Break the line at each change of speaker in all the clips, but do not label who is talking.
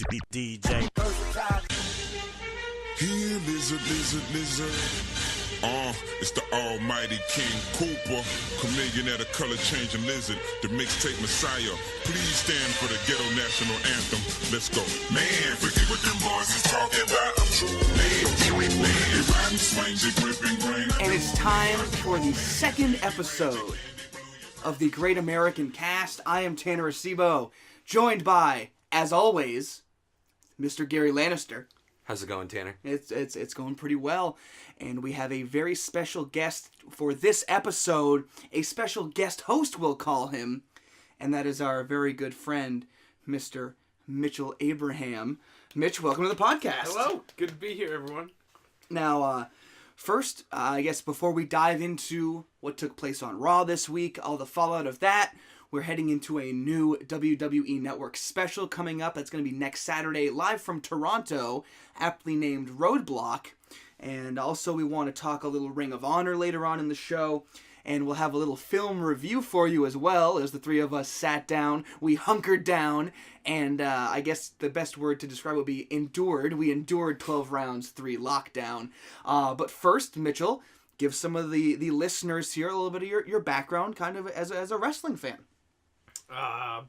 DJ.
Here, lizard. It's the almighty King Cooper, chameleon at a color-changing lizard, the mixtape messiah. Please stand for the ghetto national anthem. Let's go. Man, forget what them boys is talking about. I'm true. Man, riding swings and gripping grain.
And it's time for the second episode of the Great American Cast. I am Tanner Acebo, joined by, as always, Mr. Gary Lannister.
How's it going, Tanner?
It's going pretty well, and we have a very special guest for this episode, a special guest host we'll call him, and that is our very good friend, Mr. Mitchell Abraham. Mitch, welcome to the podcast.
Hello, good to be here, everyone.
Now, first, I guess before we dive into what took place on Raw this week, all the fallout of that, we're heading into a new WWE Network special coming up. That's going to be next Saturday, live from Toronto, aptly named Roadblock. And also we want to talk a little Ring of Honor later on in the show. And we'll have a little film review for you as well, as the three of us sat down. We hunkered down, and I guess the best word to describe would be endured. We endured 12 rounds, 3 lockdown. But first, Mitchell, give some of the listeners here a little bit of your background, kind of as a wrestling fan.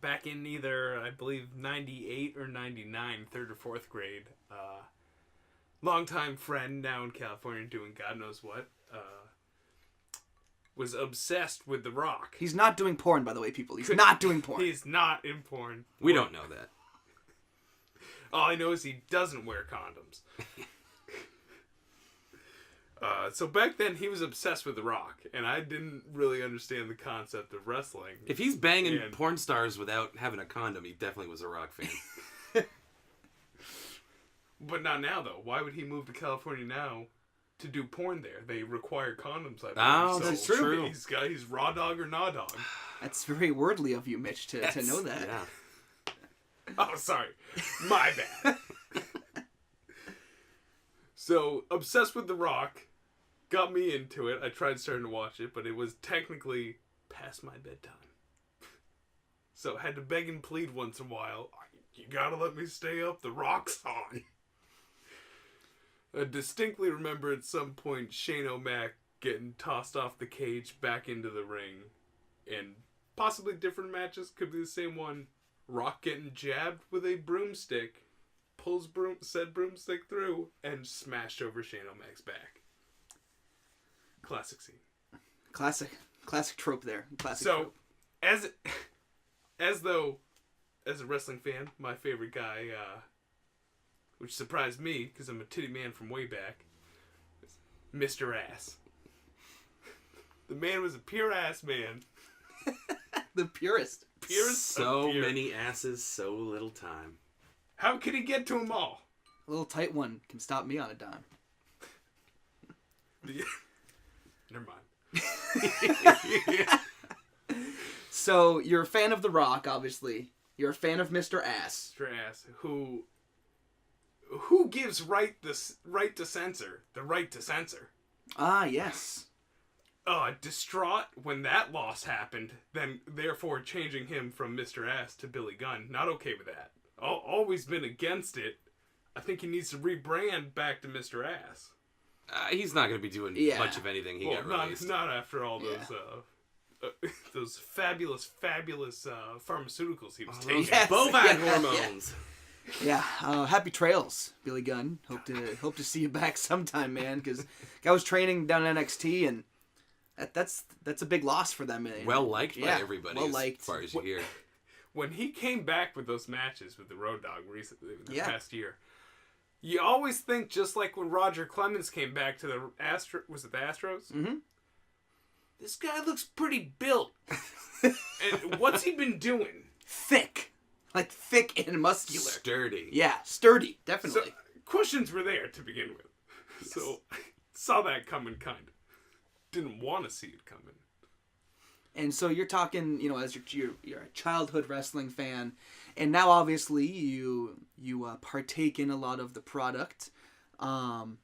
Back in either, I believe, 98 or 99, 3rd or 4th grade, longtime friend now in California doing God knows what, was obsessed with The Rock.
He's not doing porn, by the way, people. He's not doing porn.
He's not in porn.
We don't know that.
All I know is he doesn't wear condoms. So back then, he was obsessed with The Rock, and I didn't really understand the concept of wrestling.
If he's banging porn stars without having a condom, he definitely was a Rock fan.
But not now, though. Why would he move to California now to do porn there? They require condoms, I believe.
Oh,
so
that's true.
He's raw dog or nah dog.
That's very wordly of you, Mitch, to know that.
Yeah. Oh, sorry. My bad. So, obsessed with The Rock. Got me into it. I tried starting to watch it, but it was technically past my bedtime. So had to beg and plead once in a while. You gotta let me stay up. The Rock's on. I distinctly remember at some point Shane O'Mac getting tossed off the cage back into the ring. And possibly different matches. Could be the same one. Rock getting jabbed with a broomstick. Pulls said broomstick through and smashed over Shane O'Mac's back. Classic scene.
Classic trope there. Classic
so,
trope.
as a wrestling fan, my favorite guy, which surprised me because I'm a titty man from way back, is Mr. Ass. The man was a pure ass man.
The purest.
So many asses, so little time.
How could he get to them all?
A little tight one can stop me on a dime.
Never mind.
So, you're a fan of The Rock, obviously. You're a fan of Mr. Ass.
Mr. Ass, who gives the right to censor.
Ah, yes.
Distraught when that loss happened, then therefore changing him from Mr. Ass to Billy Gunn. Not okay with that. Always been against it. I think he needs to rebrand back to Mr. Ass.
He's not going to be doing much of anything he got released.
Not after all those fabulous pharmaceuticals he was taking.
Yes.
Bovine hormones.
Yeah, happy trails, Billy Gunn. Hope to see you back sometime, man. Because guy was training down at NXT, and that's a big loss for them.
Well liked by everybody, as far as you hear.
When he came back with those matches with the Road Dogg recently, the past year, you always think, just like when Roger Clemens came back to the was it the Astros?
Mm-hmm.
This guy looks pretty built. And what's he been doing?
Thick. Like thick and muscular.
Sturdy.
Yeah, sturdy, definitely.
So, questions were there to begin with. Yes. So, saw that coming, kind of. Didn't want to see it coming.
And so you're talking, as you're a childhood wrestling fan, and now obviously you partake in a lot of the product. Who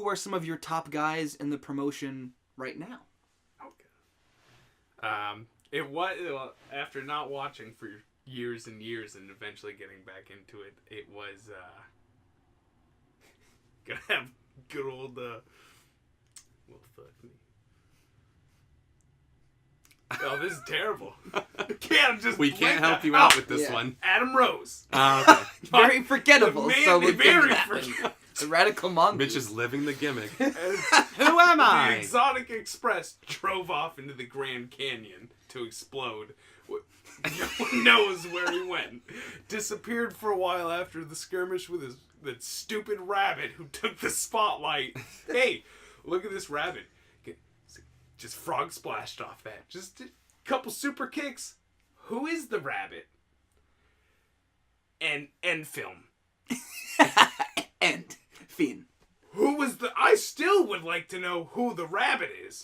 are some of your top guys in the promotion right now?
Okay. It was after not watching for years and years and eventually getting back into it, it was gonna have good old well, fuck me. Oh, this is terrible.
We can't help you out with this one.
Adam Rose.
Okay.
Very forgettable.
Very forgettable.
The radical mongoose.
Mitch is living the gimmick.
Who am I? The Exotic Express drove off into the Grand Canyon to explode. No one knows where he went. Disappeared for a while after the skirmish with that stupid rabbit who took the spotlight. Hey, look at this rabbit. Just frog splashed off that. Just a couple super kicks. Who is the rabbit? And end film.
End. Fiend.
Who was the... I still would like to know who the rabbit is.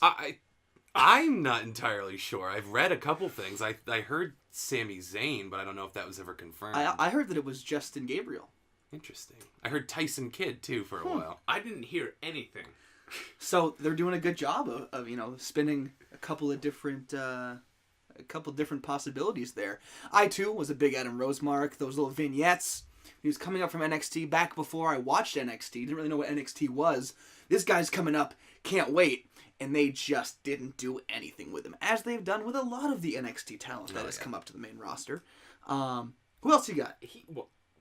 I'm not entirely sure. I've read a couple things. I heard Sami Zayn, but I don't know if that was ever confirmed.
I heard that it was Justin Gabriel.
Interesting. I heard Tyson Kidd, too, for a while.
I didn't hear anything.
So they're doing a good job of spinning a couple of different possibilities there. I too was a big Adam Rose mark. Those little vignettes. He was coming up from NXT back before I watched NXT. Didn't really know what NXT was. This guy's coming up. Can't wait. And they just didn't do anything with him, as they've done with a lot of the NXT talent that has come up to the main roster. Who else you got?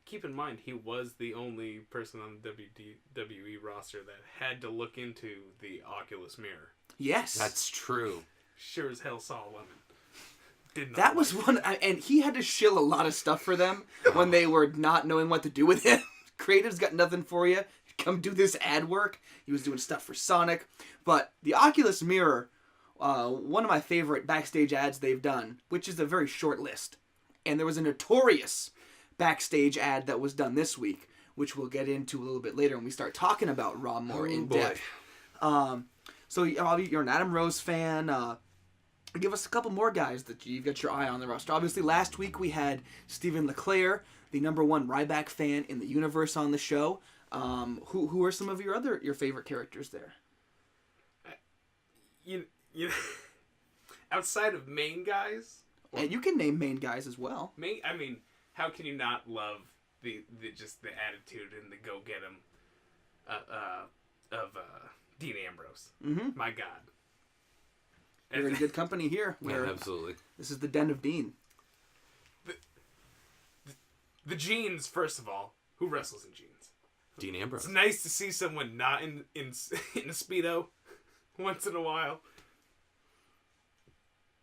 Keep in mind, he was the only person on the WWE roster that had to look into the Oculus mirror.
Yes.
That's true.
Sure as hell saw a lemon.
That was one, and he had to shill a lot of stuff for them when they were not knowing what to do with him. Creative's got nothing for you. Come do this ad work. He was doing stuff for Sonic. But the Oculus mirror, one of my favorite backstage ads they've done, which is a very short list. And there was a notorious backstage ad that was done this week, which we'll get into a little bit later when we start talking about Raw more in depth. So you're an Adam Rose fan. Give us a couple more guys that you've got your eye on the roster. Obviously, last week we had Stephen LeClaire, the #1 Ryback fan in the universe, on the show. Who are some of your favorite characters there?
You outside of main guys,
and you can name main guys as well.
I mean, how can you not love the just the attitude and the go get 'em of Dean Ambrose? Mm-hmm. My God.
You're in good company here.
Yeah, absolutely.
This is the den of Dean.
The jeans, first of all. Who wrestles in jeans?
Dean Ambrose.
It's nice to see someone not in a Speedo once in a while.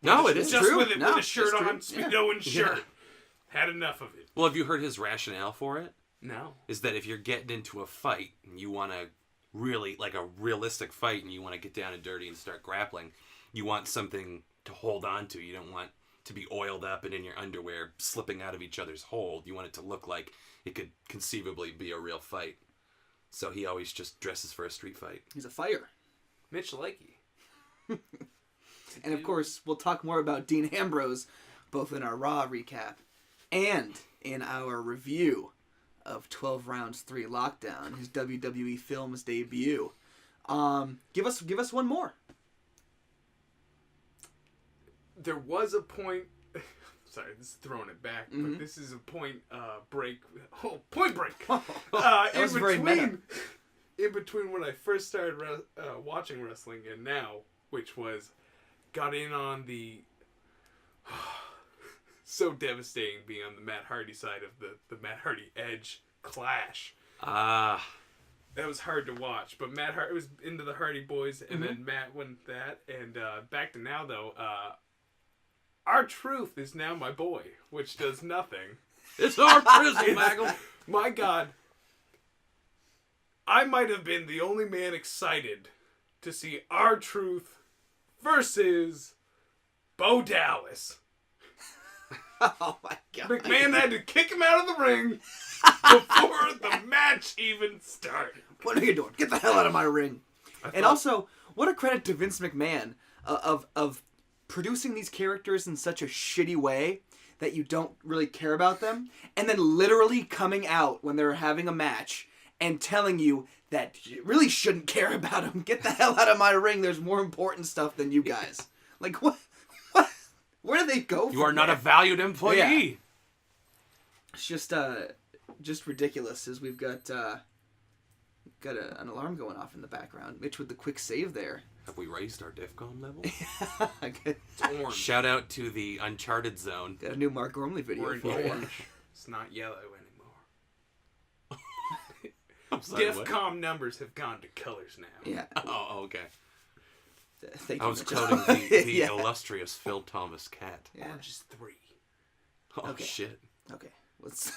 No, it is
just
true.
With a shirt on, Speedo and shirt.
Yeah.
Had enough of it.
Well, have you heard his rationale for it?
No.
Is that if you're getting into a fight and you want to really, like a realistic fight, and you want to get down and dirty and start grappling, you want something to hold on to. You don't want to be oiled up and in your underwear slipping out of each other's hold. You want it to look like it could conceivably be a real fight. So he always just dresses for a street fight.
He's a fighter.
Mitch Lakey.
And of course, we'll talk more about Dean Ambrose, both in our Raw recap and in our review of 12 Rounds 3 Lockdown, his WWE Films debut. Give us one more.
There was a point... Sorry, this is throwing it back, but this is a point break. Oh, point break!
That was very meta.
In between when I first started watching wrestling and now, which was... Got in on the... so devastating being on the Matt Hardy side of the Matt Hardy Edge clash. That was hard to watch, but Matt Hardy was into the Hardy Boys, and then Matt went that, and back to now though, R-Truth is now my boy, which does nothing.
It's R-Truth, Maggle.
My God, I might have been the only man excited to see R-Truth versus Bo Dallas.
Oh my God.
McMahon had to kick him out of the ring before the match even started.
What are you doing? Get the hell out of my ring. And also, what a credit to Vince McMahon of producing these characters in such a shitty way that you don't really care about them, and then literally coming out when they're having a match and telling you that you really shouldn't care about them. Get the hell out of my ring. There's more important stuff than you guys. Like, what? Where do they go from
You are not a valued employee.
It's just ridiculous as we've got an alarm going off in the background. Mitch with the quick save there.
Have we raised our DEFCON level?
It's
orange.
Shout out to the Uncharted Zone.
Got a new Mark Gormley video
We're in
for you.
orange. It's not yellow anymore.
I'm sorry, what?
DEFCON numbers have gone to colors now.
Yeah.
Oh, okay.
Thank
I
you,
was
Mitch.
quoting the
Yeah.
illustrious Phil Thomas Cat.
Yeah.
Orange is 3.
Oh,
Okay.
shit.
Okay. Let's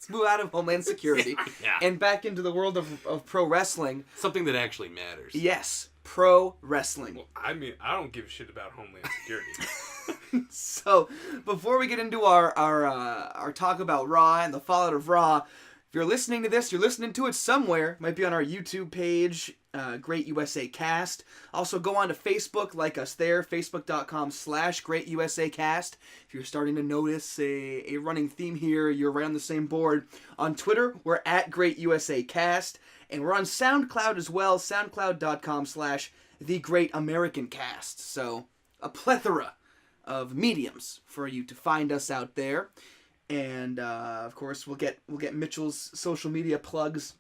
move out of Homeland Security
Yeah.
and back into the world of pro wrestling.
Something that actually matters.
Yes, pro wrestling.
Well, I mean, I don't give a shit about Homeland Security.
So, before we get into our talk about Raw and the fallout of Raw, if you're listening to this, you're listening to it somewhere. It might be on our YouTube page, Great USA Cast. Also, go on to Facebook, like us there, facebook.com/Great USA Cast. If you're starting to notice a running theme here, you're right on the same board. On Twitter, we're at Great USA Cast. And we're on SoundCloud as well, soundcloud.com/The Great American Cast. So, a plethora of mediums for you to find us out there. And of course, we'll get Mitchell's social media plugs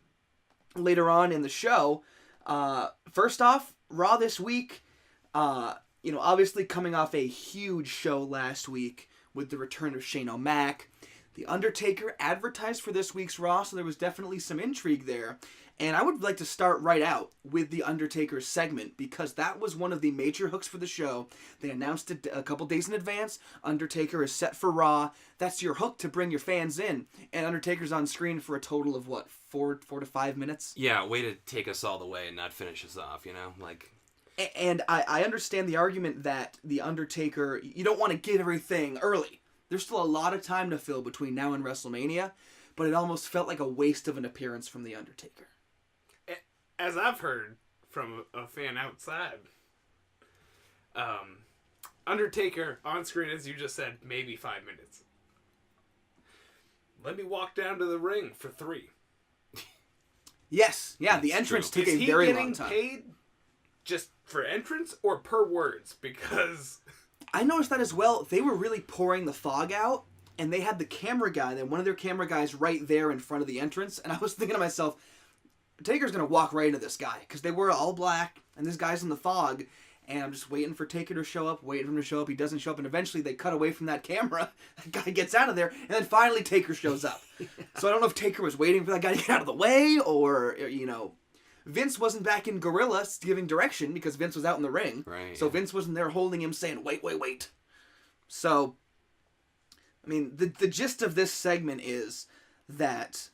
later on in the show. First off, Raw this week. Obviously coming off a huge show last week with the return of Shane O'Mac. The Undertaker advertised for this week's Raw, so there was definitely some intrigue there. And I would like to start right out with the Undertaker segment because that was one of the major hooks for the show. They announced it a couple days in advance. Undertaker is set for Raw. That's your hook to bring your fans in. And Undertaker's on screen for a total of, 4 to 5 minutes?
Yeah, way to take us all the way and not finish us off, you know?
And I understand the argument that the Undertaker, you don't want to get everything early. There's still a lot of time to fill between now and WrestleMania, but it almost felt like a waste of an appearance from the Undertaker.
As I've heard from a fan outside, Undertaker on screen, as you just said, maybe 5 minutes. Let me walk down to the ring for 3.
Yes, yeah, the
That's
entrance
true.
took
Is
a
he
very
getting
long time.
paid just for entrance or per words? Because
I noticed that as well. They were really pouring the fog out, and they had the camera guy, one of their camera guys right there in front of the entrance, and I was thinking to myself, Taker's going to walk right into this guy, because they were all black, and this guy's in the fog, and I'm just waiting for Taker to show up, waiting for him to show up. He doesn't show up, and eventually they cut away from that camera. That guy gets out of there, and then finally Taker shows up. So I don't know if Taker was waiting for that guy to get out of the way, or, Vince wasn't back in Gorilla giving direction, because Vince was out in the ring.
Right,
So
yeah.
Vince wasn't there holding him, saying, wait. So, I mean, the gist of this segment is that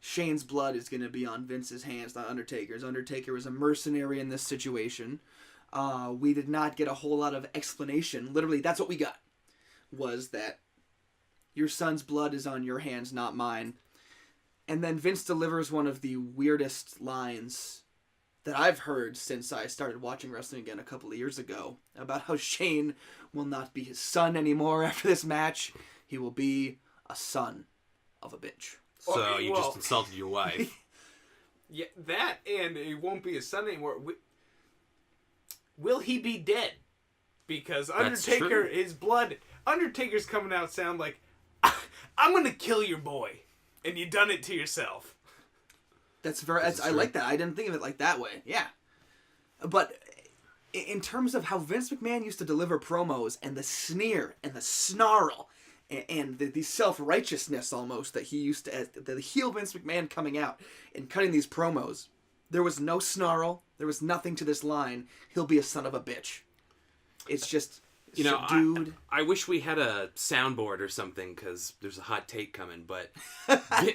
Shane's blood is going to be on Vince's hands, not Undertaker's. Undertaker was a mercenary in this situation. We did not get a whole lot of explanation. Literally, that's what we got, was that your son's blood is on your hands, not mine. And then Vince delivers one of the weirdest lines that I've heard since I started watching wrestling again a couple of years ago, about how Shane will not be his son anymore after this match. He will be a son of a bitch.
So
Okay,
you
well-
just insulted your wife.
yeah, that and it won't be his son anymore. Will he be dead? Because
That's
Undertaker,
true.
his blood, Undertaker's coming out sound like, I'm gonna kill your boy, and you done it to yourself.
I like that. I didn't think of it like that way. Yeah. But in terms of how Vince McMahon used to deliver promos and the sneer and the snarl and the self-righteousness almost that he used to, the heel Vince McMahon coming out and cutting these promos, there was no snarl. There was nothing to this line. He'll be a son of a bitch. It's just, dude.
I wish we had a soundboard or something, because there's a hot take coming, but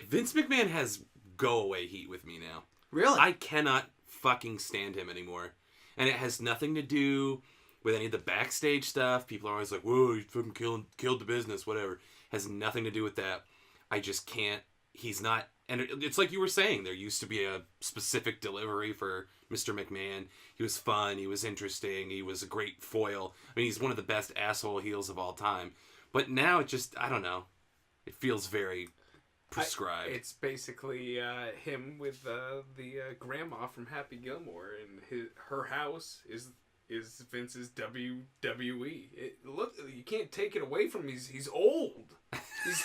Vince McMahon has go-away heat with me now.
Really?
I cannot fucking stand him anymore. And it has nothing to do with any of the backstage stuff. People are always like, whoa, he fucking killed the business, whatever. Has nothing to do with that. I just can't. He's not. And it's like you were saying, there used to be a specific delivery for Mr. McMahon. He was fun. He was interesting. He was a great foil. I mean, he's one of the best asshole heels of all time. But now it just, I don't know. It feels very prescribed.
It's basically him with the grandma from Happy Gilmore, and her house is Vince's WWE. Look, you can't take it away from him. He's old.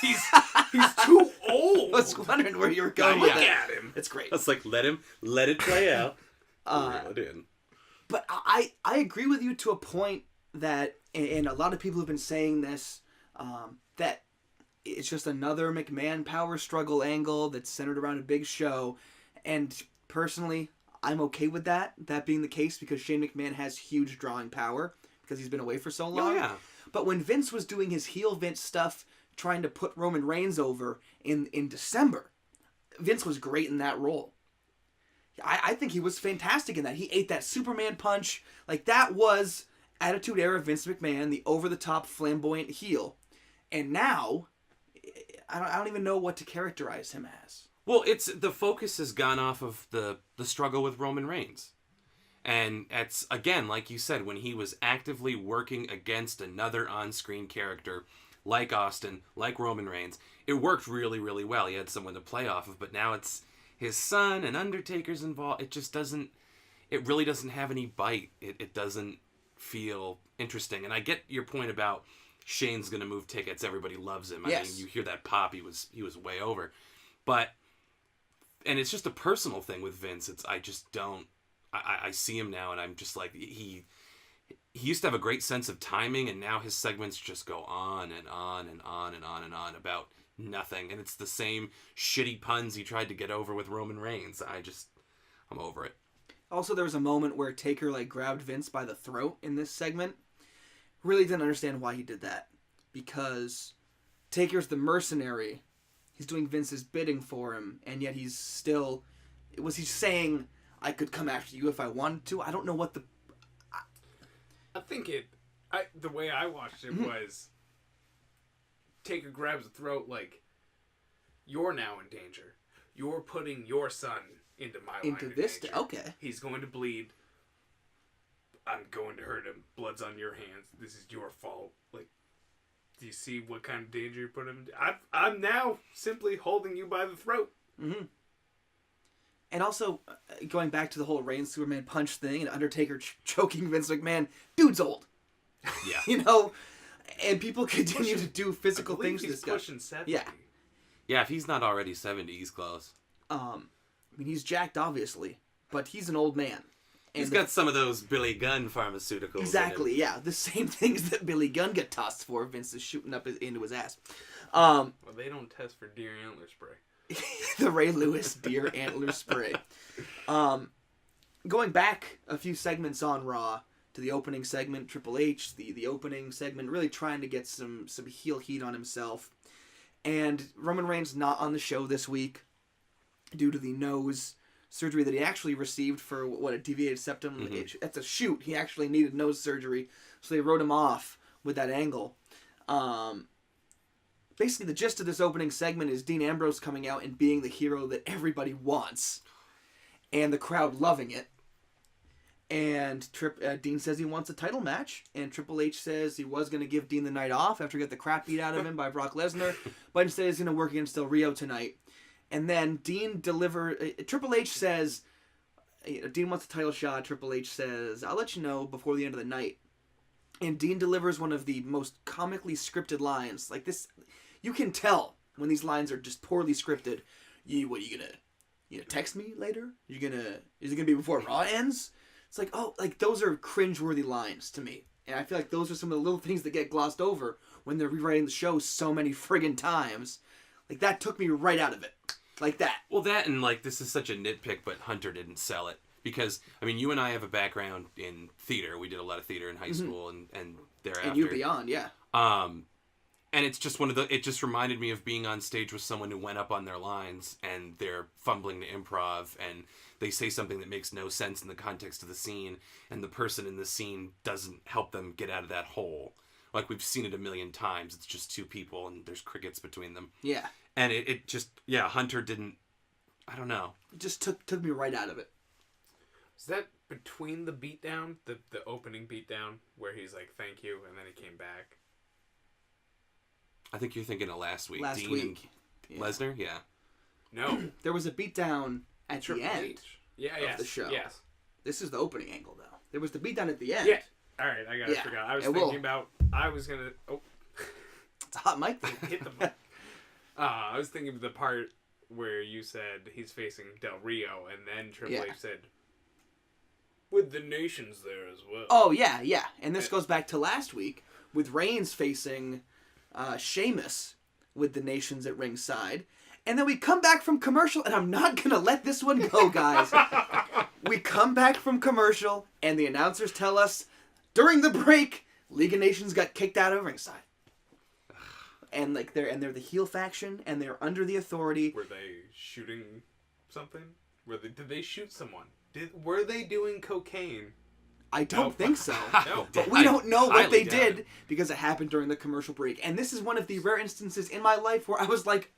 He's too old.
I was wondering where you were going
Look
with it.
at him.
It's great.
It's like, let it play out. Reel it in.
But I agree with you to a point that, and a lot of people have been saying this, that it's just another McMahon power struggle angle that's centered around a big show. And personally, I'm okay with that being the case, because Shane McMahon has huge drawing power because he's been away for so long.
Oh, yeah.
But when Vince was doing his heel Vince stuff, trying to put Roman Reigns over in December, Vince was great in that role. I think he was fantastic in that. He ate that Superman punch. Like, that was Attitude Era Vince McMahon, the over-the-top flamboyant heel. And now, I don't even know what to characterize him as.
Well, the focus has gone off of the struggle with Roman Reigns. And it's, again, like you said, when he was actively working against another on-screen character like Austin, like Roman Reigns, it worked really, really well. He had someone to play off of, but now it's his son and Undertaker's involved. It really doesn't have any bite. It doesn't feel interesting. And I get your point about Shane's going to move tickets. Everybody loves him.
Yes.
I mean, you hear that pop, he was way over. But, and it's just a personal thing with Vince. I see him now and I'm just like, he used to have a great sense of timing, and now his segments just go on and on and on and on and on about nothing. And it's the same shitty puns he tried to get over with Roman Reigns. I'm over it.
Also, there was a moment where Taker grabbed Vince by the throat in this segment. Really didn't understand why he did that, because Taker's the mercenary. He's doing Vince's bidding for him, and yet he's still... Was he saying, I could come after you if I wanted to? I don't know what the...
I think the way I watched it was Taker grabs the throat like, you're now in danger. You're putting your son into my line of danger.
Okay.
He's going to bleed. I'm going to hurt him. Blood's on your hands. This is your fault. Like, do you see what kind of danger you put him into? I'm now simply holding you by the throat.
Mm-hmm. And also, going back to the whole Reigns Superman punch thing and Undertaker choking Vince McMahon, dude's old.
Yeah.
And people continue to do physical things to
He's
this guy.
pushing 70.
Yeah.
Yeah, if he's not already 70, he's close.
I mean, he's jacked, obviously, but he's an old man. And
He's got some of those Billy Gunn pharmaceuticals.
Exactly, yeah. The same things that Billy Gunn got tossed for, Vince is shooting up into his ass. Well,
they don't test for deer antler spray.
The Ray Lewis deer antler spray. Going back a few segments on Raw to the opening segment, Triple H, the opening segment, really trying to get some heel heat on himself. And Roman Reigns not on the show this week due to the nose surgery that he actually received for a deviated septum. Mm-hmm. That's a shoot. He actually needed nose surgery, so they wrote him off with that angle. Basically, the gist of this opening segment is Dean Ambrose coming out and being the hero that everybody wants, and the crowd loving it. And Dean says he wants a title match, and Triple H says he was going to give Dean the night off after he got the crap beat out of him by Brock Lesnar, but instead he's going to work against Del Rio tonight. And then Triple H says, Dean wants a title shot. Triple H says, I'll let you know before the end of the night. And Dean delivers one of the most comically scripted lines. Like this, you can tell when these lines are just poorly scripted. What are you gonna text me later? Is it gonna be before Raw ends? It's like, oh, like those are cringeworthy lines to me. And I feel like those are some of the little things that get glossed over when they're rewriting the show so many friggin' times. Like that took me right out of it. Like that.
Well, that and this is such a nitpick, but Hunter didn't sell it. Because, I mean, you and I have a background in theater. We did a lot of theater in high school and thereafter.
And you beyond, yeah.
And it's just it just reminded me of being on stage with someone who went up on their lines and they're fumbling to improv and they say something that makes no sense in the context of the scene and the person in the scene doesn't help them get out of that hole. Like, we've seen it a million times. It's just two people and there's crickets between them.
Yeah.
And it just, Hunter didn't, I don't know.
It just took me right out of it.
Is that between the beatdown, the opening beatdown, where he's like, thank you, and then he came back?
I think you're thinking of last week.
Last
Dean
week.
And Lesnar? Yeah.
No.
There was a beatdown at the end
of
the show.
Yes.
This is the opening angle, though. There was the beatdown at the end.
Yeah. All right, I forgot. I was thinking about, I was going to... Oh.
It's a hot mic thing.
Hit the mic. I was thinking of the part where you said he's facing Del Rio, and then Triple H said, with the nations there as well.
Oh, yeah. And this goes back to last week with Reigns facing Sheamus with the nations at ringside. And then we come back from commercial, and I'm not going to let this one go, guys. We come back from commercial, and the announcers tell us, during the break, League of Nations got kicked out of ringside. And like they're the heel faction, and they're under the authority.
Were they shooting something? Did they shoot someone? Were they doing cocaine?
I don't think so.
No.
But we don't know what they
highly doubt
did because it happened during the commercial break. And this is one of the rare instances in my life where I was like,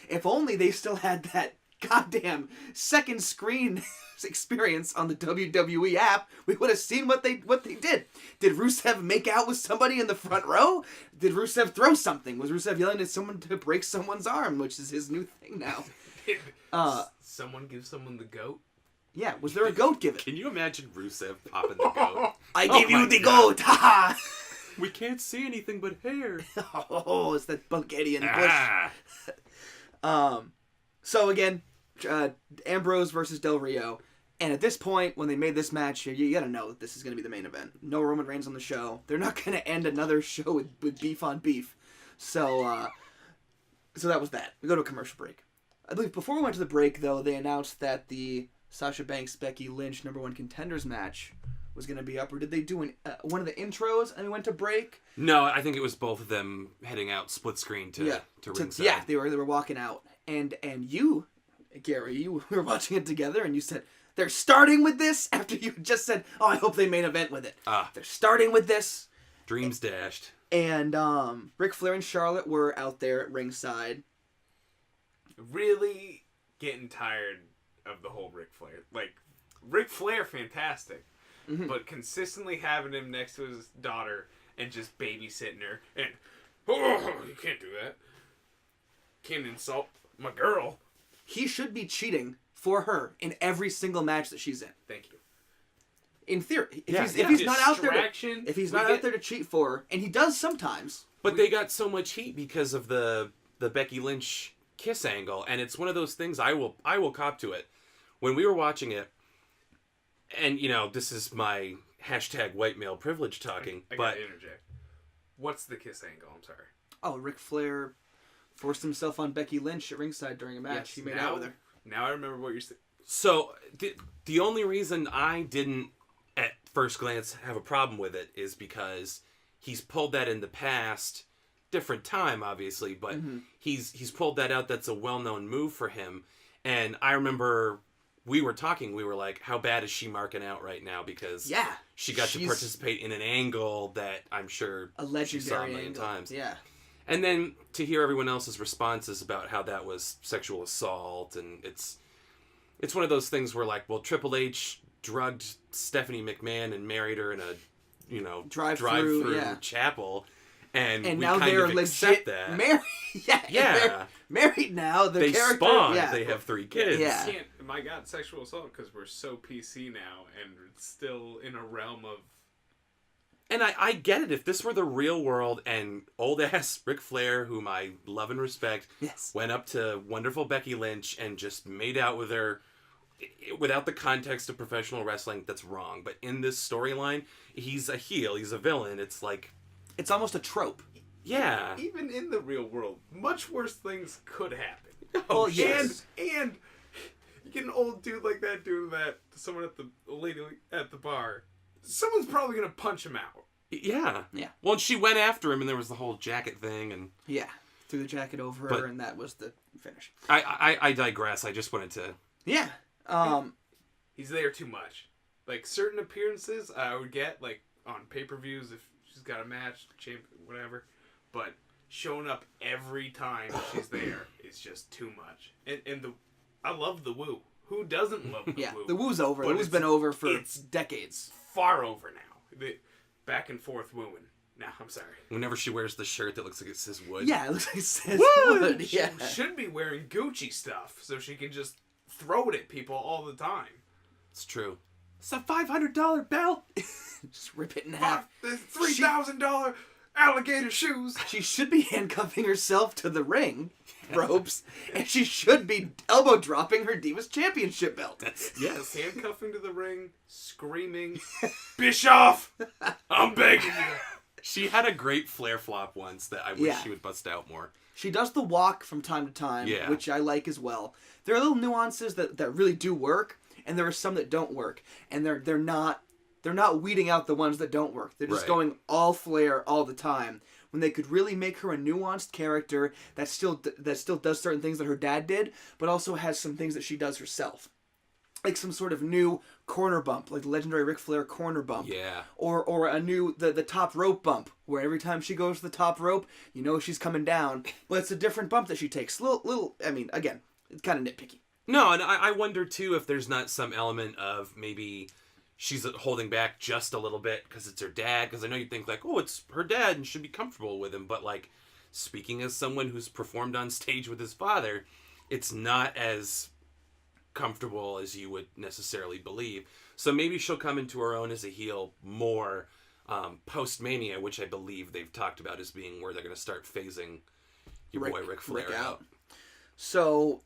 if only they still had that goddamn second screen experience on the WWE app, we would have seen what they did. Did Rusev make out with somebody in the front row? Did Rusev throw something? Was Rusev yelling at someone to break someone's arm, which is his new thing now?
Someone give someone the goat?
Yeah, was there a goat given?
Can you imagine Rusev popping the goat?
I give you
my
the
God.
goat! Ha
We can't see anything but hair.
Oh, it's that Bulgarian bush. So again, Ambrose versus Del Rio. And at this point, when they made this match, you gotta know that this is gonna be the main event. No Roman Reigns on the show. They're not gonna end another show with beef on beef. So that was that. We go to a commercial break. I believe before we went to the break, though, they announced that the Sasha Banks Becky Lynch #1 Contenders match was gonna be up. Or did they do one of the intros and we went to break?
No, I think it was both of them heading out split screen to ringside.
Yeah, they were walking out, and you, Gary, you were watching it together, and you said they're starting with this after you just said, "Oh, I hope they main event with it." They're starting with this.
Dreams dashed.
And Ric Flair and Charlotte were out there at ringside.
Really getting tired of the whole Ric Flair. Like, Ric Flair, fantastic.
Mm-hmm.
But consistently having him next to his daughter and just babysitting her. And, oh, you can't do that. Can't insult my girl.
He should be cheating for her in every single match that she's in.
Thank you.
In theory, if
Yeah,
he's not out there,
Distraction,
to cheat for her, and he does sometimes.
But they got so much heat because of the Becky Lynch kiss angle, and it's one of those things I will cop to it. When we were watching it, and this is my #white male privilege talking,
I
but
gotta interject. What's the kiss angle? I'm sorry.
Oh, Ric Flair forced himself on Becky Lynch at ringside during a match.
Yes,
He made out with her.
Now I remember what you're saying.
so the only reason I didn't at first glance have a problem with it is because he's pulled that in the past, different time obviously, but he's pulled that out. That's a well-known move for him. And I remember we were like, how bad is she marking out right now? Because she got to participate in an angle that I'm sure
A legendary
she saw a million
angle.
times.
Yeah.
And then to hear everyone else's responses about how that was sexual assault, and it's one of those things where, like, well, Triple H drugged Stephanie McMahon and married her in a drive-through chapel, and we
now
kind
they're
of
legit
accept that.
married.
Yeah.
They're married now.
They spawn. They have 3 kids.
Yeah.
Can't, my God, sexual assault, because we're so PC now and it's still in a realm of.
And I get it. If this were the real world and old-ass Ric Flair, whom I love and respect, went up to wonderful Becky Lynch and just made out with her without the context of professional wrestling, that's wrong. But in this storyline, he's a heel. He's a villain. It's like...
It's almost a trope.
Yeah.
Even in the real world, much worse things could happen.
Oh, yes.
And you get an old dude like that doing that to someone a lady at the bar. Someone's probably going to punch him out.
Yeah.
Yeah.
Well, she went after him, and there was the whole jacket thing, and...
Yeah. Threw the jacket over her, and that was the finish.
I digress. I just wanted to...
Yeah.
He's there too much. Like, certain appearances I would get, like, on pay-per-views if she's got a match, whatever. But showing up every time she's there is just too much. And I love the woo. Who doesn't love the woo?
Yeah, the woo's over.
But
The woo's been over for
it's
decades.
Far over now. The back and forth wooing. No, I'm sorry.
Whenever she wears the shirt that looks like it says wood.
Yeah, it looks like it says
Wood!
wood. Yeah.
She should be wearing Gucci stuff so she can just throw it at people all the time.
It's true. It's a $500 belt.
Just rip it in half.
This $3,000 alligator shoes.
She should be handcuffing herself to the ring ropes, and she should be elbow dropping her Divas Championship belt.
Yes, handcuffing to the ring, screaming, Bischoff, I'm begging you.
She had a great flare flop once that I wish she would bust out more.
She does the walk from time to time, which I like as well. There are little nuances that really do work, and there are some that don't work, and they're not weeding out the ones that don't work. They're just going all flair all the time. When they could really make her a nuanced character that still does certain things that her dad did, but also has some things that she does herself. Like some sort of new corner bump, like the legendary Ric Flair corner bump.
Yeah.
Or a new, the top rope bump, where every time she goes to the top rope, you know she's coming down. But it's a different bump that she takes. Little, I mean, again, it's kind of nitpicky.
No, and I wonder, too, if there's not some element of maybe she's holding back just a little bit because it's her dad. Because I know you think, like, oh, it's her dad and should be comfortable with him. But, like, speaking as someone who's performed on stage with his father, it's not as comfortable as you would necessarily believe. So maybe she'll come into her own as a heel more post-Mania, which I believe they've talked about as being where they're going to start phasing your boy Ric Flair out.
So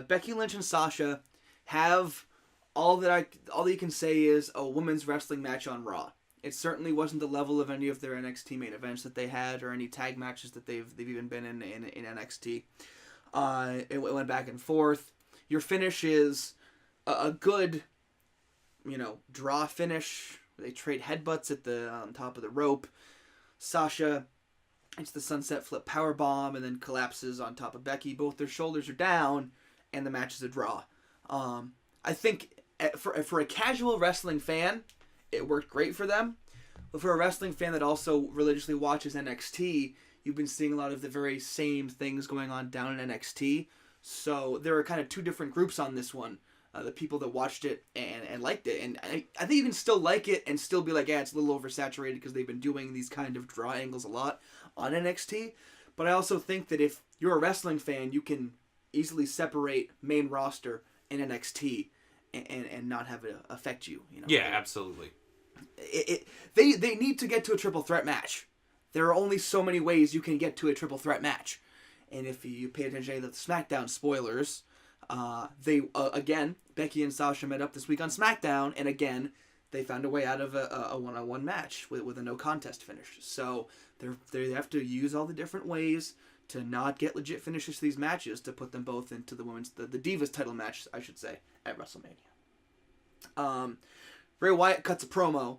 Becky Lynch and Sasha have all that you can say is a women's wrestling match on Raw. It certainly wasn't the level of any of their NXT main events that they had, or any tag matches that they've even been in NXT. It went back and forth. Your finish is a good, draw finish. They trade headbutts at the top of the rope. Sasha, it's the sunset flip powerbomb and then collapses on top of Becky. Both their shoulders are down, and the match is a draw. I think for a casual wrestling fan, it worked great for them. But for a wrestling fan that also religiously watches NXT, you've been seeing a lot of the very same things going on down in NXT. So there are kind of two different groups on this one. The people that watched it and liked it. And I think you can still like it and still be like, yeah, it's a little oversaturated because they've been doing these kind of draw angles a lot on NXT. But I also think that if you're a wrestling fan, you can easily separate main roster and NXT and not have it affect you.
Yeah, absolutely.
They need to get to a triple threat match. There are only so many ways you can get to a triple threat match. And if you pay attention to the SmackDown spoilers, again, Becky and Sasha met up this week on SmackDown, and again, they found a way out of a one-on-one match with a no contest finish. So they have to use all the different ways to not get legit finishes to these matches to put them both into the Divas title match, I should say, at WrestleMania. Bray Wyatt cuts a promo,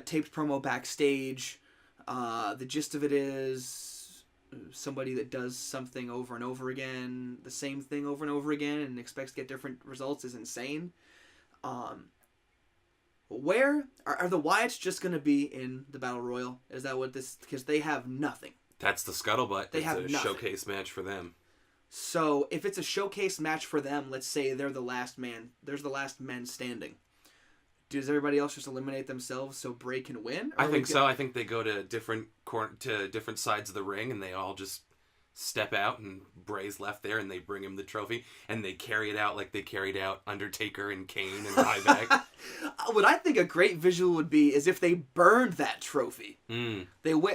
taped promo backstage. The gist of it is somebody that does something over and over again, the same thing over and over again, and expects to get different results is insane. Where are the Wyatts just going to be in the Battle Royal? Is that what this? Because they have nothing.
That's the scuttlebutt.
They have
a
nothing.
Showcase match for them.
So if it's a showcase match for them, let's say they're the last man. There's the last men standing. Does everybody else just eliminate themselves so Bray can win?
I think so. I think they go to different sides of the ring, and they all just step out, and Bray's left there, and they bring him the trophy, and they carry it out like they carried out Undertaker and Kane and Ryback.
What I think a great visual would be is if they burned that trophy.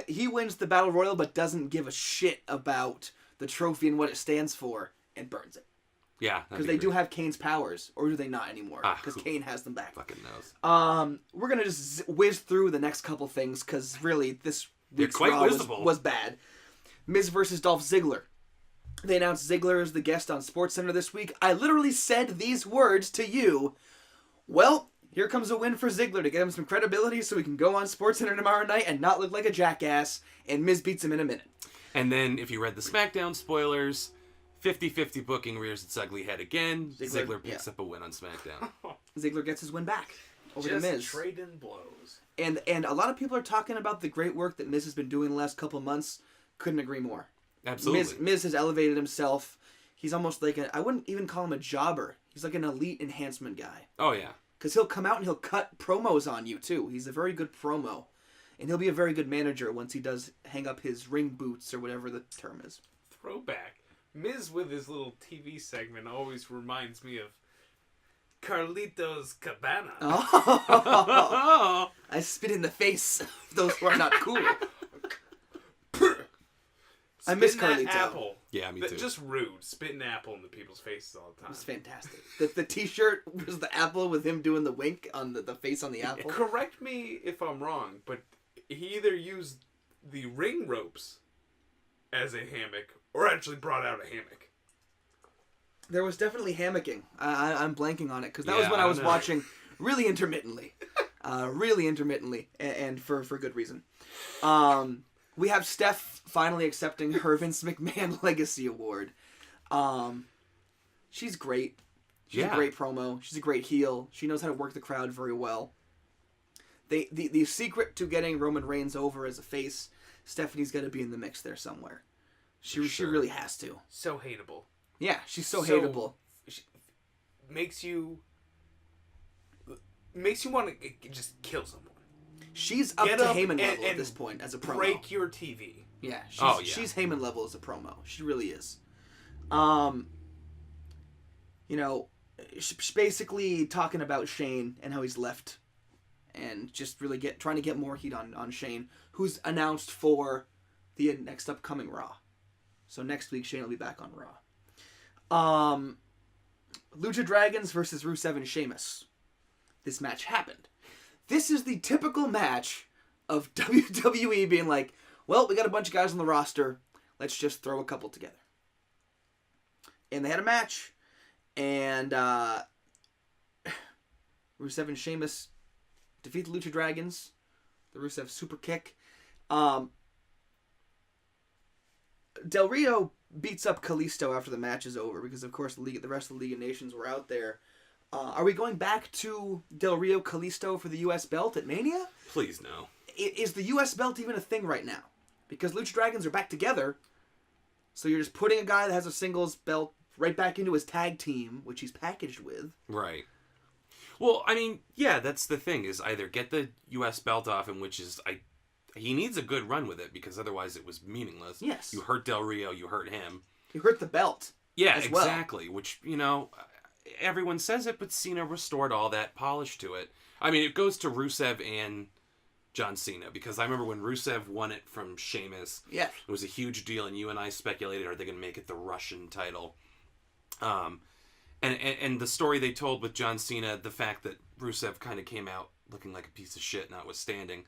He wins the Battle Royal, but doesn't give a shit about the trophy and what it stands for, and burns it.
Yeah,
because they do have Kane's powers, or do they not anymore? Because Kane has them back.
Fucking knows.
We're gonna just whiz through the next couple things because really this week's Raw was bad. Miz versus Dolph Ziggler. They announced Ziggler as the guest on SportsCenter this week. I literally said these words to you. Well, here comes a win for Ziggler to get him some credibility so he can go on SportsCenter tomorrow night and not look like a jackass. And Miz beats him in a minute.
And then if you read the SmackDown spoilers, 50-50 booking rears its ugly head again. Ziggler picks up a win on SmackDown.
Ziggler gets his win back over the Miz.
Trading blows.
And a lot of people are talking about the great work that Miz has been doing the last couple of months. Couldn't agree more.
Absolutely.
Miz has elevated himself. He's almost like I wouldn't even call him a jobber. He's like an elite enhancement guy.
Oh, yeah.
Because he'll come out and he'll cut promos on you, too. He's a very good promo. And he'll be a very good manager once he does hang up his ring boots or whatever the term is.
Throwback. Miz with his little TV segment always reminds me of Carlitos Cabana.
Oh. I spit in the face of those who are not cool. I miss
Spitting
Carlito.
that apple.
Yeah, me too.
Just rude. Spitting apple into people's faces all the time.
It was fantastic. The T-shirt was the apple with him doing the wink on the face on the apple.
Correct me if I'm wrong, but he either used the ring ropes as a hammock or actually brought out a hammock.
There was definitely hammocking. I'm blanking on it because that was
Yeah,
when
I
I was
don't know.
watching really intermittently. And for good reason. We have Steph finally accepting her Vince McMahon Legacy Award. She's great. She's a great promo. She's a great heel. She knows how to work the crowd very well. The secret to getting Roman Reigns over as a face, Stephanie's got to be in the mix there somewhere. She really has to.
So hateable.
Yeah, she's so hateable.
Makes you want to just kill someone.
She's up
Get
to
up
Heyman
and-
level at
and
this point as a promo.
Break your TV.
Yeah, she's Heyman level as a promo. She really is. She's basically talking about Shane and how he's left, and just really trying to get more heat on Shane, who's announced for the next upcoming Raw. So next week Shane will be back on Raw. Lucha Dragons versus Rusev and Sheamus. This match happened. This is the typical match of WWE being like, well, we got a bunch of guys on the roster. Let's just throw a couple together. And they had a match. And Rusev and Sheamus defeat the Lucha Dragons. The Rusev super kick. Del Rio beats up Kalisto after the match is over because, of course, the rest of the League of Nations were out there. Are we going back to Del Rio Kalisto for the U.S. belt at Mania?
Please no.
Is the U.S. belt even a thing right now? Because Lucha Dragons are back together, so you're just putting a guy that has a singles belt right back into his tag team, which he's packaged with.
Right. Well, I mean, yeah, that's the thing, is either get the U.S. belt off, and which is, he needs a good run with it, because otherwise it was meaningless.
Yes.
You hurt Del Rio, you hurt him.
You hurt the belt.
Yeah,
as well.
exactly. Which, everyone says it, but Cena restored all that polish to it. I mean, it goes to Rusev and John Cena, because I remember when Rusev won it from Sheamus,
Yeah.
it was a huge deal, and you and I speculated, are they going to make it the Russian title? And the story they told with John Cena, the fact that Rusev kind of came out looking like a piece of shit, notwithstanding,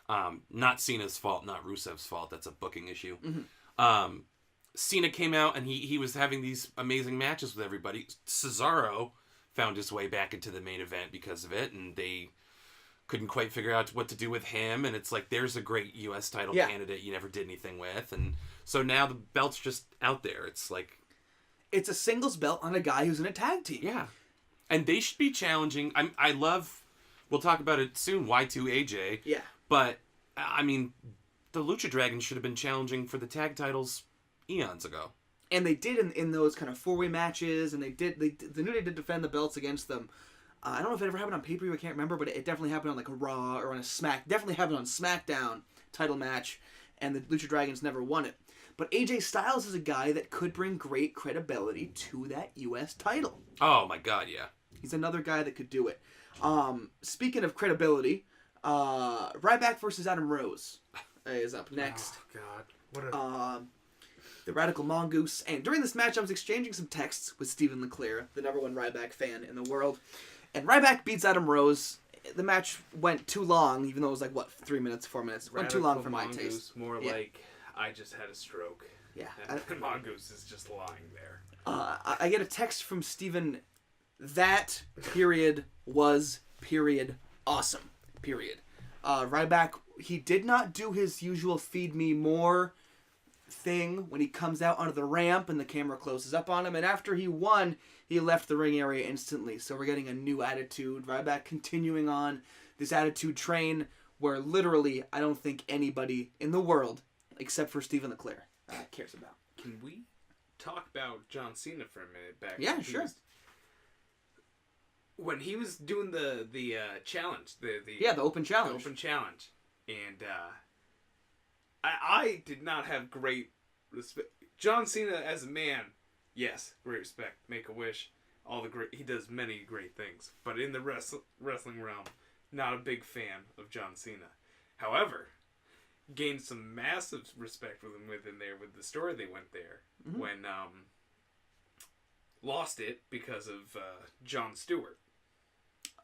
not Cena's fault, not Rusev's fault, that's a booking issue.
Mm-hmm.
Cena came out and he was having these amazing matches with everybody. Cesaro found his way back into the main event because of it, and they couldn't quite figure out what to do with him, and it's like, there's a great U.S. title candidate you never did anything with, and so now the belt's just out there. It's like...
It's a singles belt on a guy who's in a tag team.
Yeah. And they should be challenging... I love... We'll talk about it soon, Y2AJ.
Yeah.
But, I mean, the Lucha Dragons should have been challenging for the tag titles eons ago.
And they did in those kind of four-way matches, and they New Day did defend the belts against them. I don't know if it ever happened on pay-per-view, I can't remember, but it definitely happened on like a Raw or on a definitely happened on SmackDown title match, and the Lucha Dragons never won it. But AJ Styles is a guy that could bring great credibility to that U.S. title.
Oh my god, yeah.
He's another guy that could do it. Speaking of credibility, Ryback versus Adam Rose is up next.
Oh, God. What a...
The Radical Mongoose. And during this match, I was exchanging some texts with Stephen LeClaire, the number one Ryback fan in the world. And Ryback beats Adam Rose. The match went too long, even though it was like, 3 minutes, 4 minutes. It went too long for my
Mongoose,
taste.
More like, I just had a stroke.
Yeah.
And Mongoose is just lying there.
I get a text from Stephen. That period was awesome. Ryback, he did not do his usual feed me more thing when he comes out onto the ramp and the camera closes up on him, and after he won, he left the ring area instantly. So we're getting a new attitude. Ryback continuing on this attitude train where literally I don't think anybody in the world, except for Stephen LeClaire, cares about.
Can we talk about John Cena for a minute back?
Yeah, sure.
When he was doing the challenge, the
open challenge.
The open challenge, and I did not have great respect. John Cena as a man, yes, great respect. Make a Wish, he does many great things. But in the wrestling realm, not a big fan of John Cena. However, gained some massive respect with him within there with the story they went there when lost it because of Jon Stewart.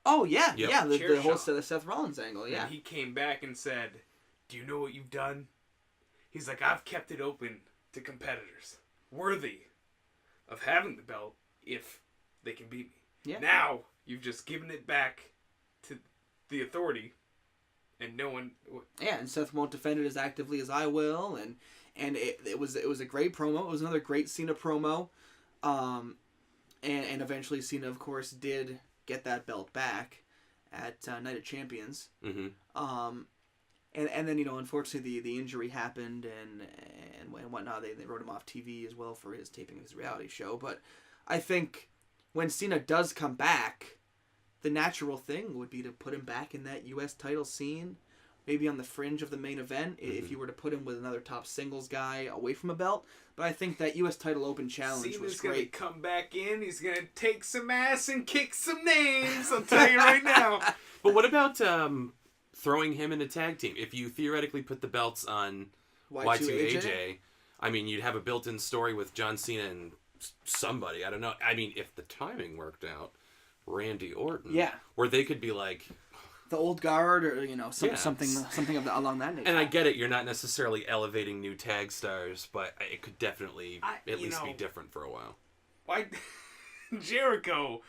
Oh yeah,
Yep.
yeah, the whole
Shot.
Seth Rollins angle. Yeah,
And he came back and said, "Do you know what you've done?" He's like, "I've kept it open to competitors worthy of having the belt if they can beat me.
Yeah.
Now you've just given it back to the authority, and no one."
Yeah, and Seth won't defend it as actively as I will, and it was a great promo. It was another great Cena promo, and eventually Cena, of course, did get that belt back at Night of Champions.
Mm-hmm.
And then, unfortunately the injury happened and whatnot. They wrote him off TV as well for his taping of his reality show. But I think when Cena does come back, the natural thing would be to put him back in that U.S. title scene, maybe on the fringe of the main event, if you were to put him with another top singles guy away from a belt. But I think that U.S. title open challenge was
Cena's gonna
great.
come back in. He's gonna take some ass and kick some names. I'll tell you right now.
But what about throwing him in a tag team? If you theoretically put the belts on Y2AJ, I mean, you'd have a built-in story with John Cena and somebody. I don't know. I mean, if the timing worked out, Randy Orton.
Yeah.
Where they could be like...
The old guard, or something along that nature.
And I get it, you're not necessarily elevating new tag stars, but it could definitely at least be different for a while.
Why? Jericho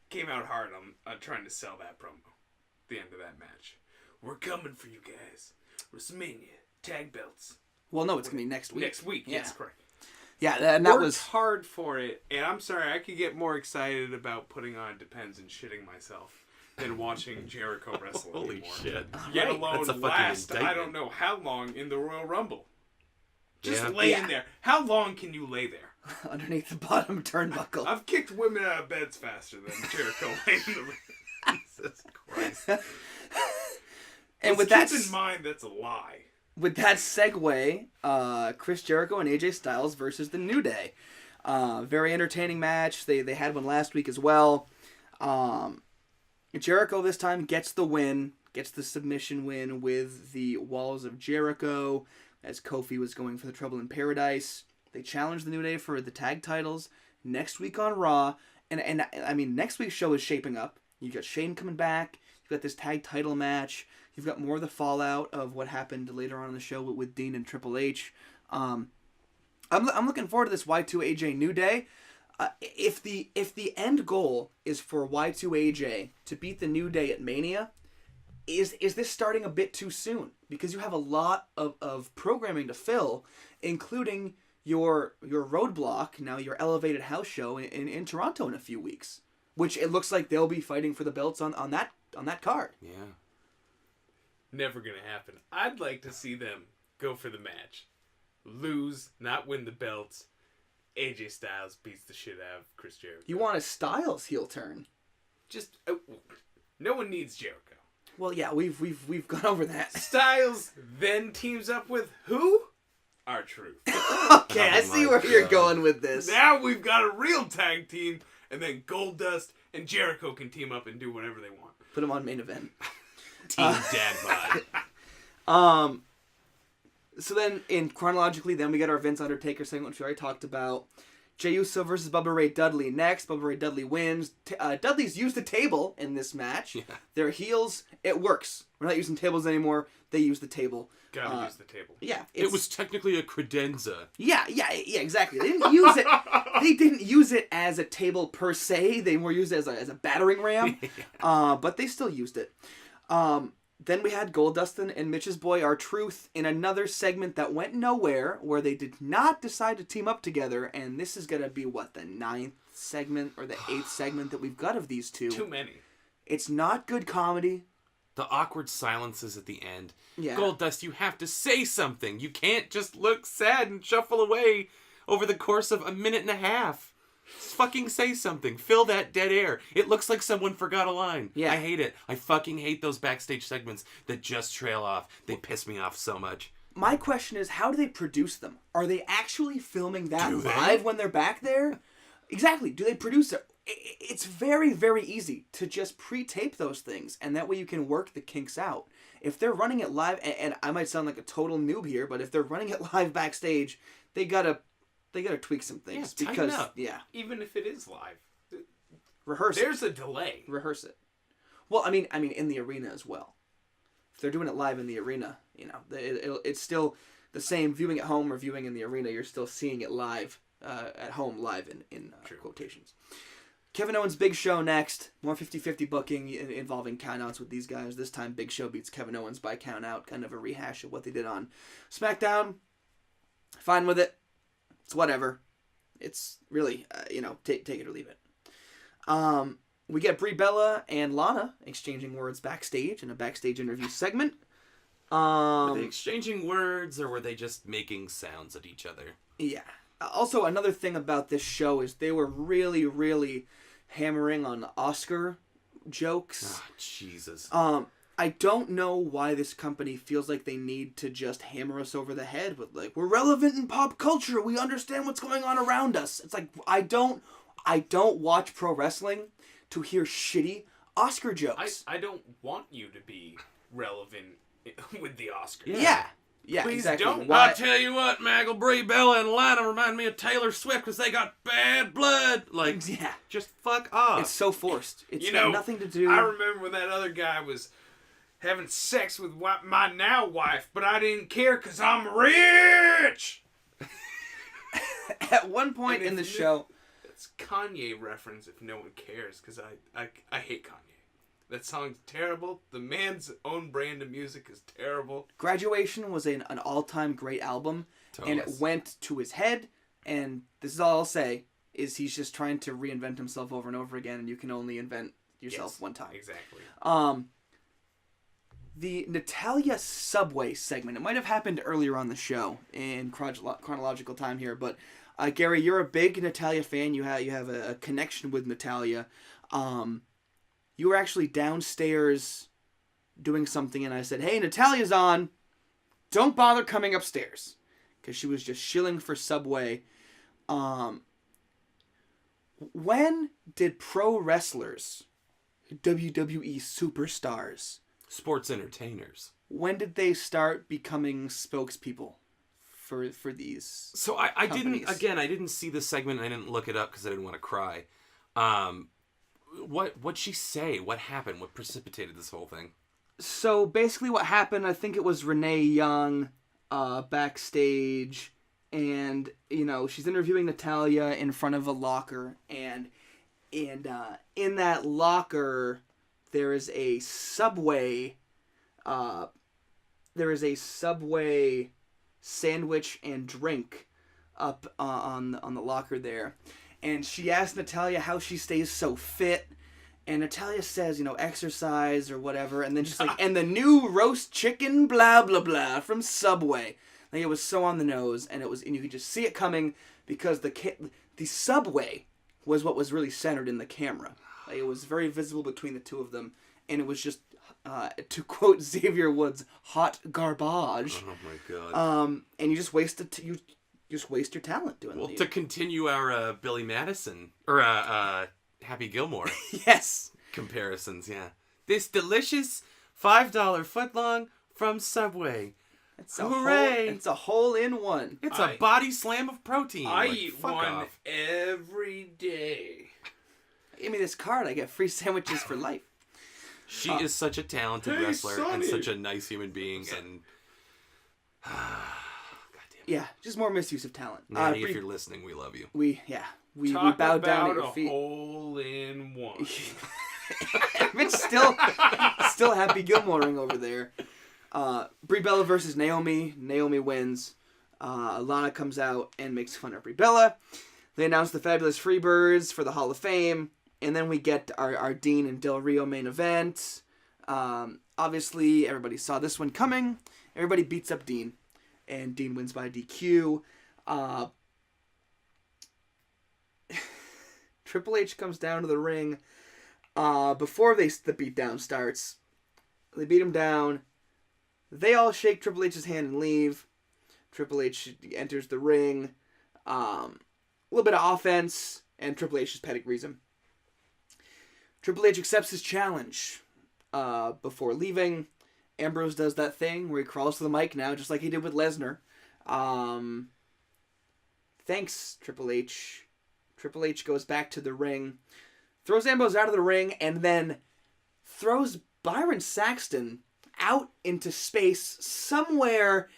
came out hard on trying to sell that promo at the end of that match. "We're coming for you guys. Wrestlemania, tag belts."
Well, no, it's going to be next week.
Next week,
Yeah.
yes, correct.
Yeah, and that
Worked
was...
hard for it, and I'm sorry, I could get more excited about putting on Depends and shitting myself than watching Jericho wrestle
Holy
anymore.
shit.
Let
Right.
alone
That's a fucking
last, I
indictment.
don't know how long in the Royal Rumble. Just
Yeah.
lay
Yeah.
in there. How long can you lay there?
underneath the bottom turnbuckle.
I've kicked women out of beds faster than Jericho laying in the ring.
Jesus Christ.
And with
Let's
that,
keep in mind, that's a lie.
with that segue, Chris Jericho and AJ Styles versus the New Day. Very entertaining match. They had one last week as well. Jericho this time gets the win, gets the submission win with the Walls of Jericho, as Kofi was going for the Trouble in Paradise. They challenged the New Day for the tag titles next week on Raw. And I mean, next week's show is shaping up. You've got Shane coming back. You've got this tag title match. You've got more of the fallout of what happened later on in the show with Dean and Triple H. I'm looking forward to this Y2AJ New Day. If the end goal is for Y2AJ to beat the New Day at Mania, is this starting a bit too soon? Because you have a lot of programming to fill, including your Roadblock, now your Elevated House show in Toronto in a few weeks, which it looks like they'll be fighting for the belts on that card.
Yeah.
Never gonna happen. I'd like to see them go for the match. Lose, not win the belts. AJ Styles beats the shit out of Chris Jericho.
You want a Styles heel turn?
Just no one needs Jericho.
Well, yeah, we've gone over that.
Styles then teams up with who? R-Truth.
Okay, I see
my
where you're
God.
going with this.
Now we've got a real tag team, and then Goldust and Jericho can team up and do whatever they want.
Put him on main event.
Team Dad Bod.
So then, chronologically, then we get our Vince Undertaker segment, which we already talked about. Jey Uso versus Bubba Ray Dudley next. Bubba Ray Dudley wins. Dudley's used the table in this match.
Yeah.
They're heels. It works. We're not using tables anymore. They use the table.
Gotta use the table.
Yeah,
It was technically a credenza.
Yeah, exactly. They didn't use it. They didn't use it as a table per se. They more used it as a battering ram. But they still used it. Then we had Goldust and Mitch's boy R-Truth in another segment that went nowhere, where they did not decide to team up together. And this is gonna be the 9th segment or the 8th segment that we've got of these two.
Too many.
It's not good comedy.
The awkward silences at the end.
Yeah.
Goldust, you have to say something. You can't just look sad and shuffle away over the course of a minute and a half. Just fucking say something. Fill that dead air. It looks like someone forgot a line.
Yeah.
I hate it. I fucking hate those backstage segments that just trail off. They piss me off so much.
My question is, how do they produce them? Are they actually filming that
Do they?
live when they're back there? Exactly. Do they produce it? it's very, very easy to just pre-tape those things, and that way you can work the kinks out. If they're running it live, and I might sound like a total noob here, but if they're running it live backstage, they gotta tweak some things.
Yeah, tighten up.
Yeah,
Even if it is live,
rehearse it.
there's a delay.
Rehearse it. Well, I mean, in the arena as well. If they're doing it live in the arena, it's still the same viewing at home or viewing in the arena. You're still seeing it live at home, live in quotations. Kevin Owens, Big Show next. More 50-50 booking involving countouts with these guys. This time, Big Show beats Kevin Owens by countout. Kind of a rehash of what they did on SmackDown. Fine with it. It's whatever. It's really, take it or leave it. We get Brie Bella and Lana exchanging words backstage in a backstage interview segment.
Were they exchanging words, or were they just making sounds at each other?
Yeah. Also, another thing about this show is they were really, really hammering on Oscar jokes.
Oh, Jesus.
I don't know why this company feels like they need to just hammer us over the head with, like, we're relevant in pop culture. We understand what's going on around us. It's like, I don't watch pro wrestling to hear shitty Oscar jokes.
I don't want you to be relevant with the Oscars.
Yeah,
Please
exactly.
don't.
Why-
I tell you what, Maggle, Brie Bella and Lana remind me of Taylor Swift because they got bad blood. Like,
Yeah.
just fuck off.
It's so forced. It's
You
got
know,
nothing to do.
I remember when that other guy was having sex with my now wife, but I didn't care because I'm rich.
At one point in the show,
It's Kanye reference if no one cares, because I hate Kanye. That song's terrible. The man's own brand of music is terrible.
Graduation was an all-time great album,
Totally.
and it went to his head, and this is all I'll say, is he's just trying to reinvent himself over and over again, and you can only invent yourself
Yes,
one time.
Exactly.
The Natalia Subway segment, it might have happened earlier on the show in chronological time here, but Gary, you're a big Natalia fan. You have a connection with Natalia. You were actually downstairs doing something, and I said, hey, Natalia's on. Don't bother coming upstairs. Because she was just shilling for Subway. When did pro wrestlers, WWE superstars,
Sports entertainers.
when did they start becoming spokespeople for these?
So I
companies?
I didn't see the segment and I didn't look it up because I didn't want to cry. What'd she say? What happened? What precipitated this whole thing?
So basically what happened, I think it was Renee Young backstage, and she's interviewing Natalia in front of a locker, and in that locker there is a Subway sandwich and drink up on the locker there. And she asked Natalia how she stays so fit. And Natalia says, exercise or whatever. And then she's like, and the new roast chicken, blah, blah, blah, from Subway. Like, it was so on the nose. And you could just see it coming because the Subway was what was really centered in the camera. Like, it was very visible between the two of them. And it was just, to quote Xavier Woods, hot garbage.
Oh my god.
And you just waste you just waste your talent doing
Well,
that.
to continue our Billy Madison or Happy Gilmore
Yes.
comparisons, yeah. This delicious $5 footlong from Subway. Hooray!
It's a hole-in-one.
It's a body slam of protein.
I
Like,
eat
fuck
one
off.
every day.
Give me this card, I get free sandwiches for life.
She is such a talented
Hey,
wrestler and
Sonny.
such a nice human being. And
Yeah, just more misuse of talent.
Natty, if you're listening, we love you.
we
Talk
bow down
about
at your
a
feet.
hole-in-one.
Mitch still Happy Gilmoring over there. Brie Bella versus Naomi. Naomi wins. Lana comes out and makes fun of Brie Bella. They announce the Fabulous Freebirds for the Hall of Fame. And then we get our Dean and Del Rio main event. Obviously, everybody saw this one coming. Everybody beats up Dean. And Dean wins by DQ. Triple H comes down to the ring. Before the beatdown starts, they beat him down. They all shake Triple H's hand and leave. Triple H enters the ring. A little bit of offense, and Triple H just pedigrees him. Triple H accepts his challenge. Before leaving, Ambrose does that thing where he crawls to the mic now, just like he did with Lesnar. Thanks, Triple H. Triple H goes back to the ring, throws Ambrose out of the ring, and then throws Byron Saxton out into space somewhere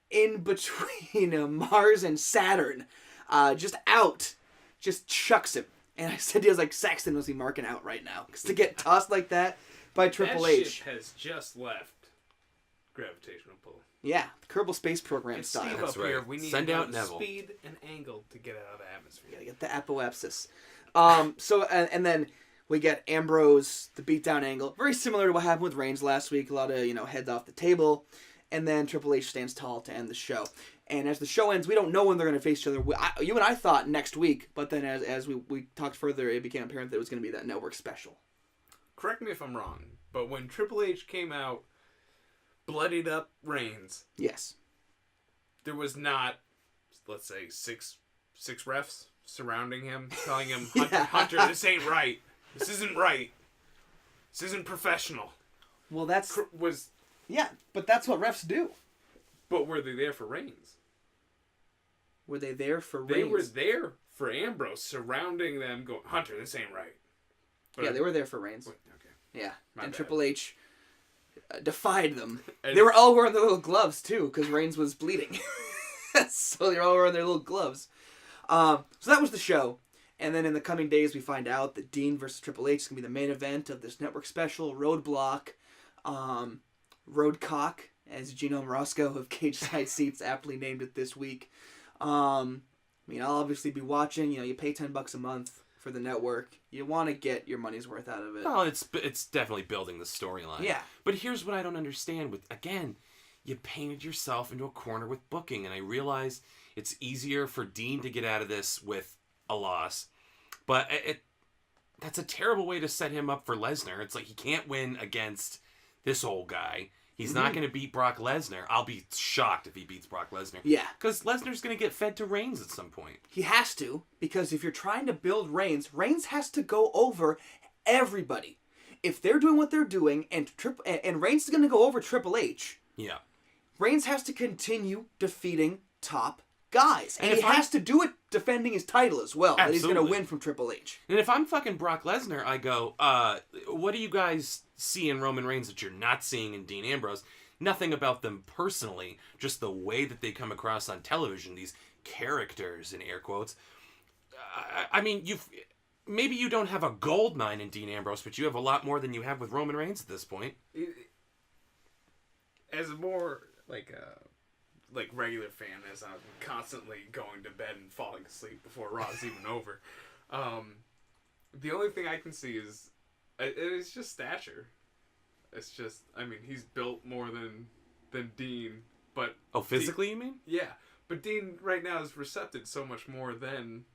in between Mars and Saturn. Just out. Just chucks him. And I said, he was like, Saxton must be marking out right now. Because to get tossed like that by Triple
that
H.
ship has just left gravitational pull.
Yeah, Kerbal Space Program
And
style.
Steve
That's
up
right.
here, we need
Send
to know
out
the
Neville.
speed and angle to get out of the atmosphere.
Gotta get the apoapsis. So, and then we get Ambrose, the beatdown angle. Very similar to what happened with Reigns last week. A lot of, heads off the table. And then Triple H stands tall to end the show. And as the show ends, we don't know when they're going to face each other. You and I thought next week, but then as we talked further, it became apparent that it was going to be that network special.
Correct me if I'm wrong, but when Triple H came out, bloodied up Reigns,
Yes.
there was not, let's say, six refs surrounding him, telling him, Hunter,
Yeah.
Hunter, this ain't right. This isn't right. This isn't professional.
Well, that's...
Was
Yeah, but that's what refs do.
But were they there for Reigns?
Were they there for
They
Reigns?
were there for Ambrose, surrounding them, going, Hunter, this ain't right. But
Yeah, they were there for Reigns.
Okay.
Yeah,
My
and
bad.
Triple H defied them.
And-
They were all wearing their little gloves, too, because Reigns was bleeding. So they're all wearing their little gloves. So that was the show. And then in the coming days, we find out that Dean versus Triple H is going to be the main event of this network special, Roadblock. Roadcock, as Gino Morosco of Cage Side Seats aptly named it this week. I'll obviously be watching. You pay $10 a month for the network. You want to get your money's worth out of it.
Well, it's definitely building the storyline.
Yeah.
But here's what I don't understand with, again, you painted yourself into a corner with booking, and I realize it's easier for Dean to get out of this with a loss, but that's a terrible way to set him up for Lesnar. It's like he can't win against this old guy. He's not going to beat Brock Lesnar. I'll be shocked if he beats Brock Lesnar.
Yeah.
Because Lesnar's going to get fed to Reigns at some point.
He has to, because if you're trying to build Reigns has to go over everybody. If they're doing what they're doing, and Reigns is going to go over Triple H,
Yeah.
Reigns has to continue defeating top guys. And
And
he
if
has to do it defending his title as well. That he's going to
Absolutely.
win from Triple H.
And if I'm fucking Brock Lesnar, I go, what do you guys see in Roman Reigns that you're not seeing in Dean Ambrose? Nothing about them personally, just the way that they come across on television, these characters, in air quotes. Maybe you don't have a gold mine in Dean Ambrose, but you have a lot more than you have with Roman Reigns at this point.
As a more, regular fan, as I'm constantly going to bed and falling asleep before Raw's even over, the only thing I can see is, it's just stature. It's just, he's built more than Dean, but...
Oh, physically, you mean?
Yeah, but Dean right now is recepted so much more than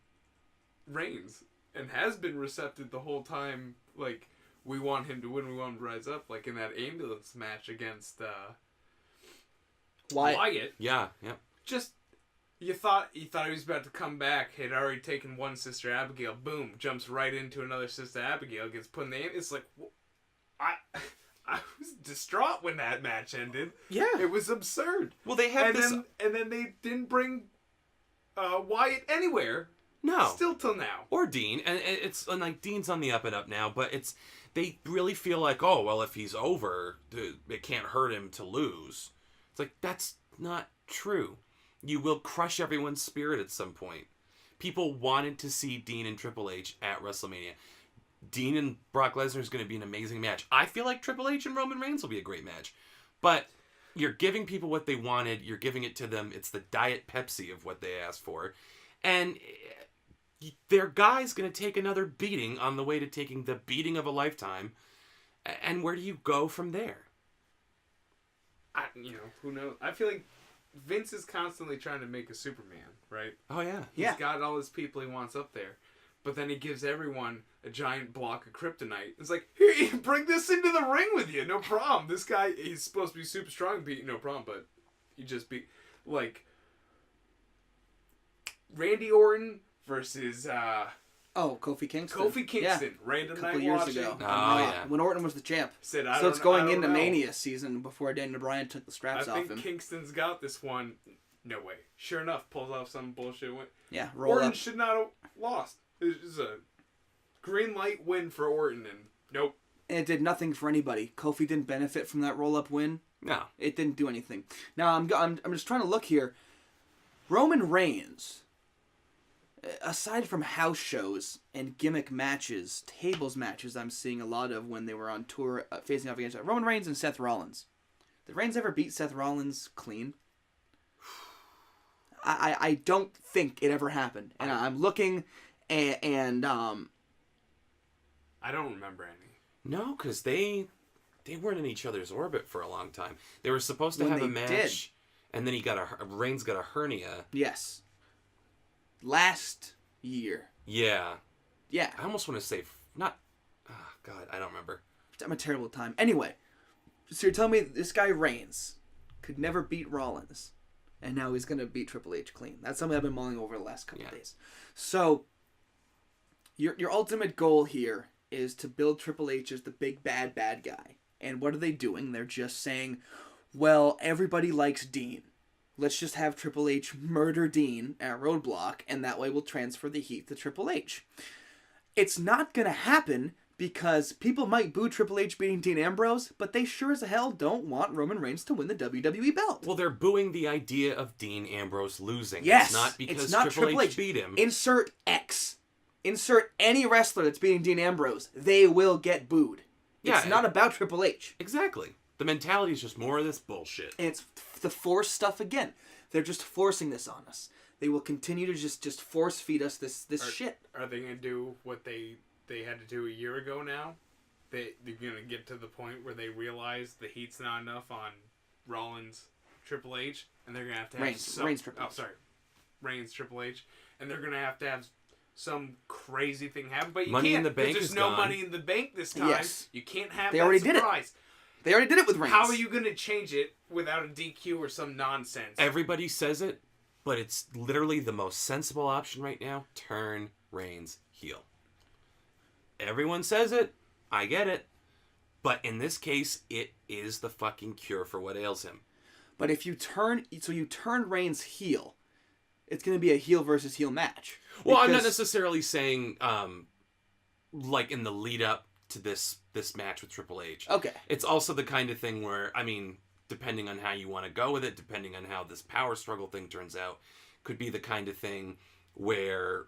Reigns, and has been recepted the whole time. Like, we want him to win, we want him to rise up, like in that ambulance match against Wyatt.
Yeah.
Just, you thought he was about to come back, had already taken one Sister Abigail, boom, jumps right into another Sister Abigail, gets put in the... It's like, I was distraught when that match ended.
Yeah.
It was absurd.
Well, they have
And then they didn't bring Wyatt anywhere.
No.
Still till now.
Or Dean, and it's like Dean's on the up and up now, but they really feel like, oh, well, if he's over, it can't hurt him to lose. It's like, that's not true. You will crush everyone's spirit at some point. People wanted to see Dean and Triple H at WrestleMania. Dean and Brock Lesnar is going to be an amazing match. I feel like Triple H and Roman Reigns will be a great match. But you're giving people what they wanted. You're giving it to them. It's the Diet Pepsi of what they asked for. And their guy's going to take another beating on the way to taking the beating of a lifetime. And where do you go from there?
Who knows? I feel like Vince is constantly trying to make a Superman, right?
Oh, yeah.
Yeah.
He's got all his people he wants up there. But then he gives everyone a giant block of kryptonite. It's like, here, bring this into the ring with you. No problem. This guy, he's supposed to be super strong. No problem. But you just be like Randy Orton versus
Oh, Kofi Kingston.
Kofi Kingston, random
a couple
night
years
watching.
ago.
Yeah.
When Orton was the champ.
Said,
So it's going into
know.
Mania season before Daniel Bryan took the straps off him.
I think Kingston's got this one. No way. Sure enough, pulls off some bullshit win.
Yeah, roll
Orton
up.
should not have lost. It was a green light win for Orton, and nope.
And it did nothing for anybody. Kofi didn't benefit from that roll-up win.
No.
It didn't do anything. Now, I'm just trying to look here. Roman Reigns, aside from house shows and gimmick matches, tables matches I'm seeing a lot of when they were on tour facing off against Roman Reigns and Seth Rollins. Did Reigns ever beat Seth Rollins clean? I don't think it ever happened. And I'm looking and
I don't remember any.
No, because they weren't in each other's orbit for a long time. They were supposed to
When
have a
they
match,
did.
and then Reigns got a hernia.
Yes. Last year.
Yeah.
Yeah.
I almost want to say not. Oh, God, I don't remember.
I'm a terrible time. Anyway, so you're telling me this guy Reigns could never beat Rollins, and now he's gonna beat Triple H clean. That's something I've been mulling over the last couple of days. So your ultimate goal here is to build Triple H as the big bad guy. And what are they doing? They're just saying, well, everybody likes Dean. Let's just have Triple H murder Dean at Roadblock, and that way we'll transfer the heat to Triple H. It's not going to happen because people might boo Triple H beating Dean Ambrose, but they sure as hell don't want Roman Reigns to win the WWE belt.
Well, they're booing the idea of Dean Ambrose losing.
Yes,
It's not because
it's not
Triple H beat him.
Insert X. Insert any wrestler that's beating Dean Ambrose. They will get booed. It's not about Triple H.
Exactly. The mentality is just more of this bullshit.
And it's the force stuff again. They're just forcing this on us. They will continue to just force feed us this shit.
Are they going to do what they had to do a year ago now? They're going to get to the point where they realize the heat's not enough on Rollins, Triple H, and they're going to have
Reigns Triple H.
Reigns, Triple H. And they're going to have some crazy thing happen, but you
Money
can't.
in the Bank
there's
is
no
gone.
Money in the Bank this time.
Yes.
You can't have
They
that
already did it.
surprise.
They already did it with Reigns.
How are you going to change it without a DQ or some nonsense?
Everybody says it, but it's literally the most sensible option right now. Turn Reigns heel. Everyone says it. I get it. But in this case, it is the fucking cure for what ails him.
But if you turn Reigns heel, it's going to be a heel versus heel match.
Well, I'm not necessarily saying, like in the lead up to this match with Triple H.
Okay.
It's also the kind of thing where, I mean, depending on how you want to go with it, depending on how this power struggle thing turns out, could be the kind of thing where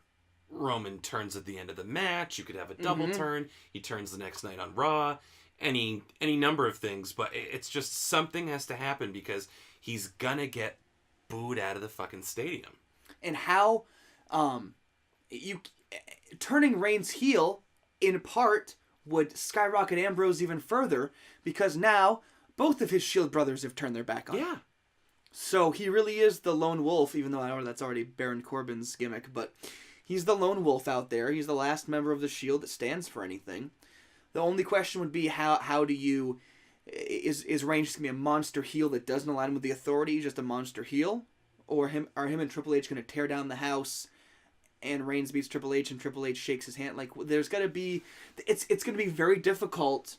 Roman turns at the end of the match. You could have a double turn. He turns the next night on Raw. Any number of things, but it's just something has to happen because he's gonna get booed out of the fucking stadium.
And how you turning Reigns heel in part would skyrocket Ambrose even further because now both of his Shield brothers have turned their back on him.
Yeah.
So he really is the lone wolf, even though I know that's already Baron Corbin's gimmick, but he's the lone wolf out there. He's the last member of the Shield that stands for anything. The only question would be how do you is Reigns just gonna be a monster heel that doesn't align with the Authority, just a monster heel, or are him and Triple H gonna tear down the house, and Reigns beats Triple H and Triple H shakes his hand? Like there's gotta be it's gonna be very difficult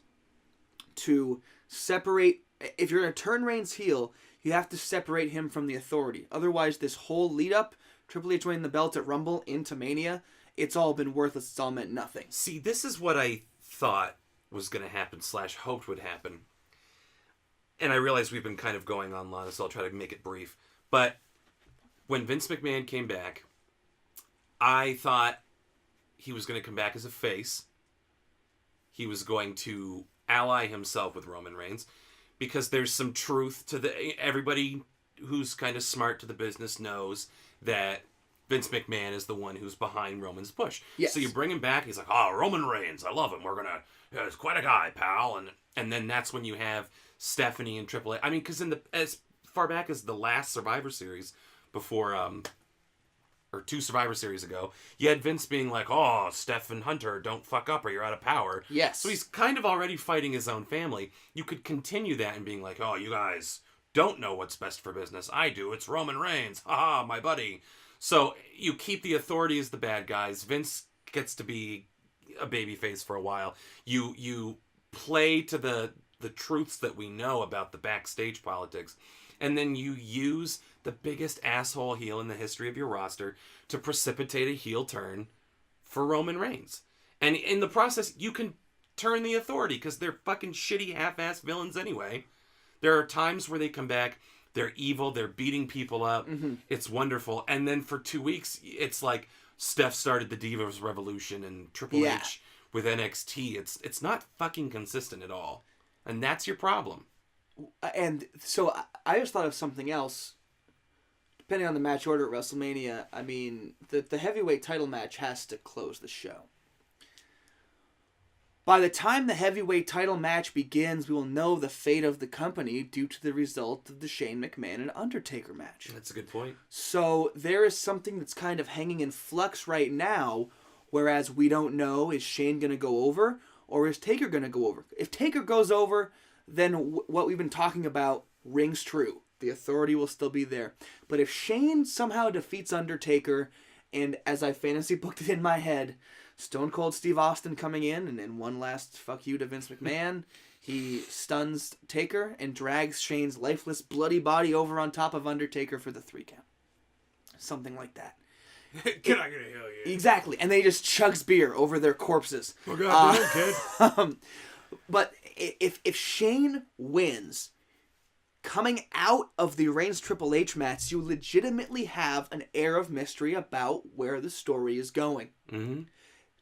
to separate. If you're gonna turn Reigns heel, you have to separate him from the Authority. Otherwise, this whole lead up, Triple H winning the belt at Rumble into Mania, it's all been worthless. It's all meant nothing.
See, this is what I thought was going to happen / hoped would happen. And I realize we've been kind of going on long, so I'll try to make it brief. But when Vince McMahon came back, I thought he was going to come back as a face. He was going to ally himself with Roman Reigns because there's some truth to everybody who's kind of smart to the business knows that Vince McMahon is the one who's behind Roman's push.
Yes.
So you bring him back, he's like, oh, Roman Reigns, I love him. He's quite a guy, pal. And then that's when you have Stephanie and Triple H. I mean, because as far back as the last Survivor Series before, or 2 Survivor Series ago, you had Vince being like, oh, Steph and Hunter, don't fuck up or you're out of power.
Yes.
So he's kind of already fighting his own family. You could continue that and being like, oh, you guys don't know what's best for business. I do. It's Roman Reigns. Haha, my buddy. So you keep the Authority as the bad guys. Vince gets to be a babyface for a while. You play to the truths that we know about the backstage politics, and then you use the biggest asshole heel in the history of your roster to precipitate a heel turn for Roman Reigns. And in the process, you can turn the Authority, because they're fucking shitty half-ass villains anyway. There are times where they come back, they're evil, they're beating people up, it's wonderful, and then for 2 weeks, it's like Steph started the Divas Revolution and Triple H with NXT. It's not fucking consistent at all. And that's your problem.
And so I just thought of something else. Depending on the match order at WrestleMania, I mean, the heavyweight title match has to close the show. By the time the heavyweight title match begins, we will know the fate of the company due to the result of the Shane McMahon and Undertaker match.
That's a good point.
So there is something that's kind of hanging in flux right now, whereas we don't know, is Shane going to go over or is Taker going to go over? If Taker goes over, then what we've been talking about rings true. The Authority will still be there. But if Shane somehow defeats Undertaker, and as I fantasy booked it in my head, Stone Cold Steve Austin coming in, and then one last fuck you to Vince McMahon, he stuns Taker and drags Shane's lifeless, bloody body over on top of Undertaker for the 3 count. Something like that.
Can I get a hell yeah?
Exactly. And they just chugs beer over their corpses.
Oh, God, kid.
But if Shane wins, coming out of the Reigns Triple H match, you legitimately have an air of mystery about where the story is going.
Mm-hmm.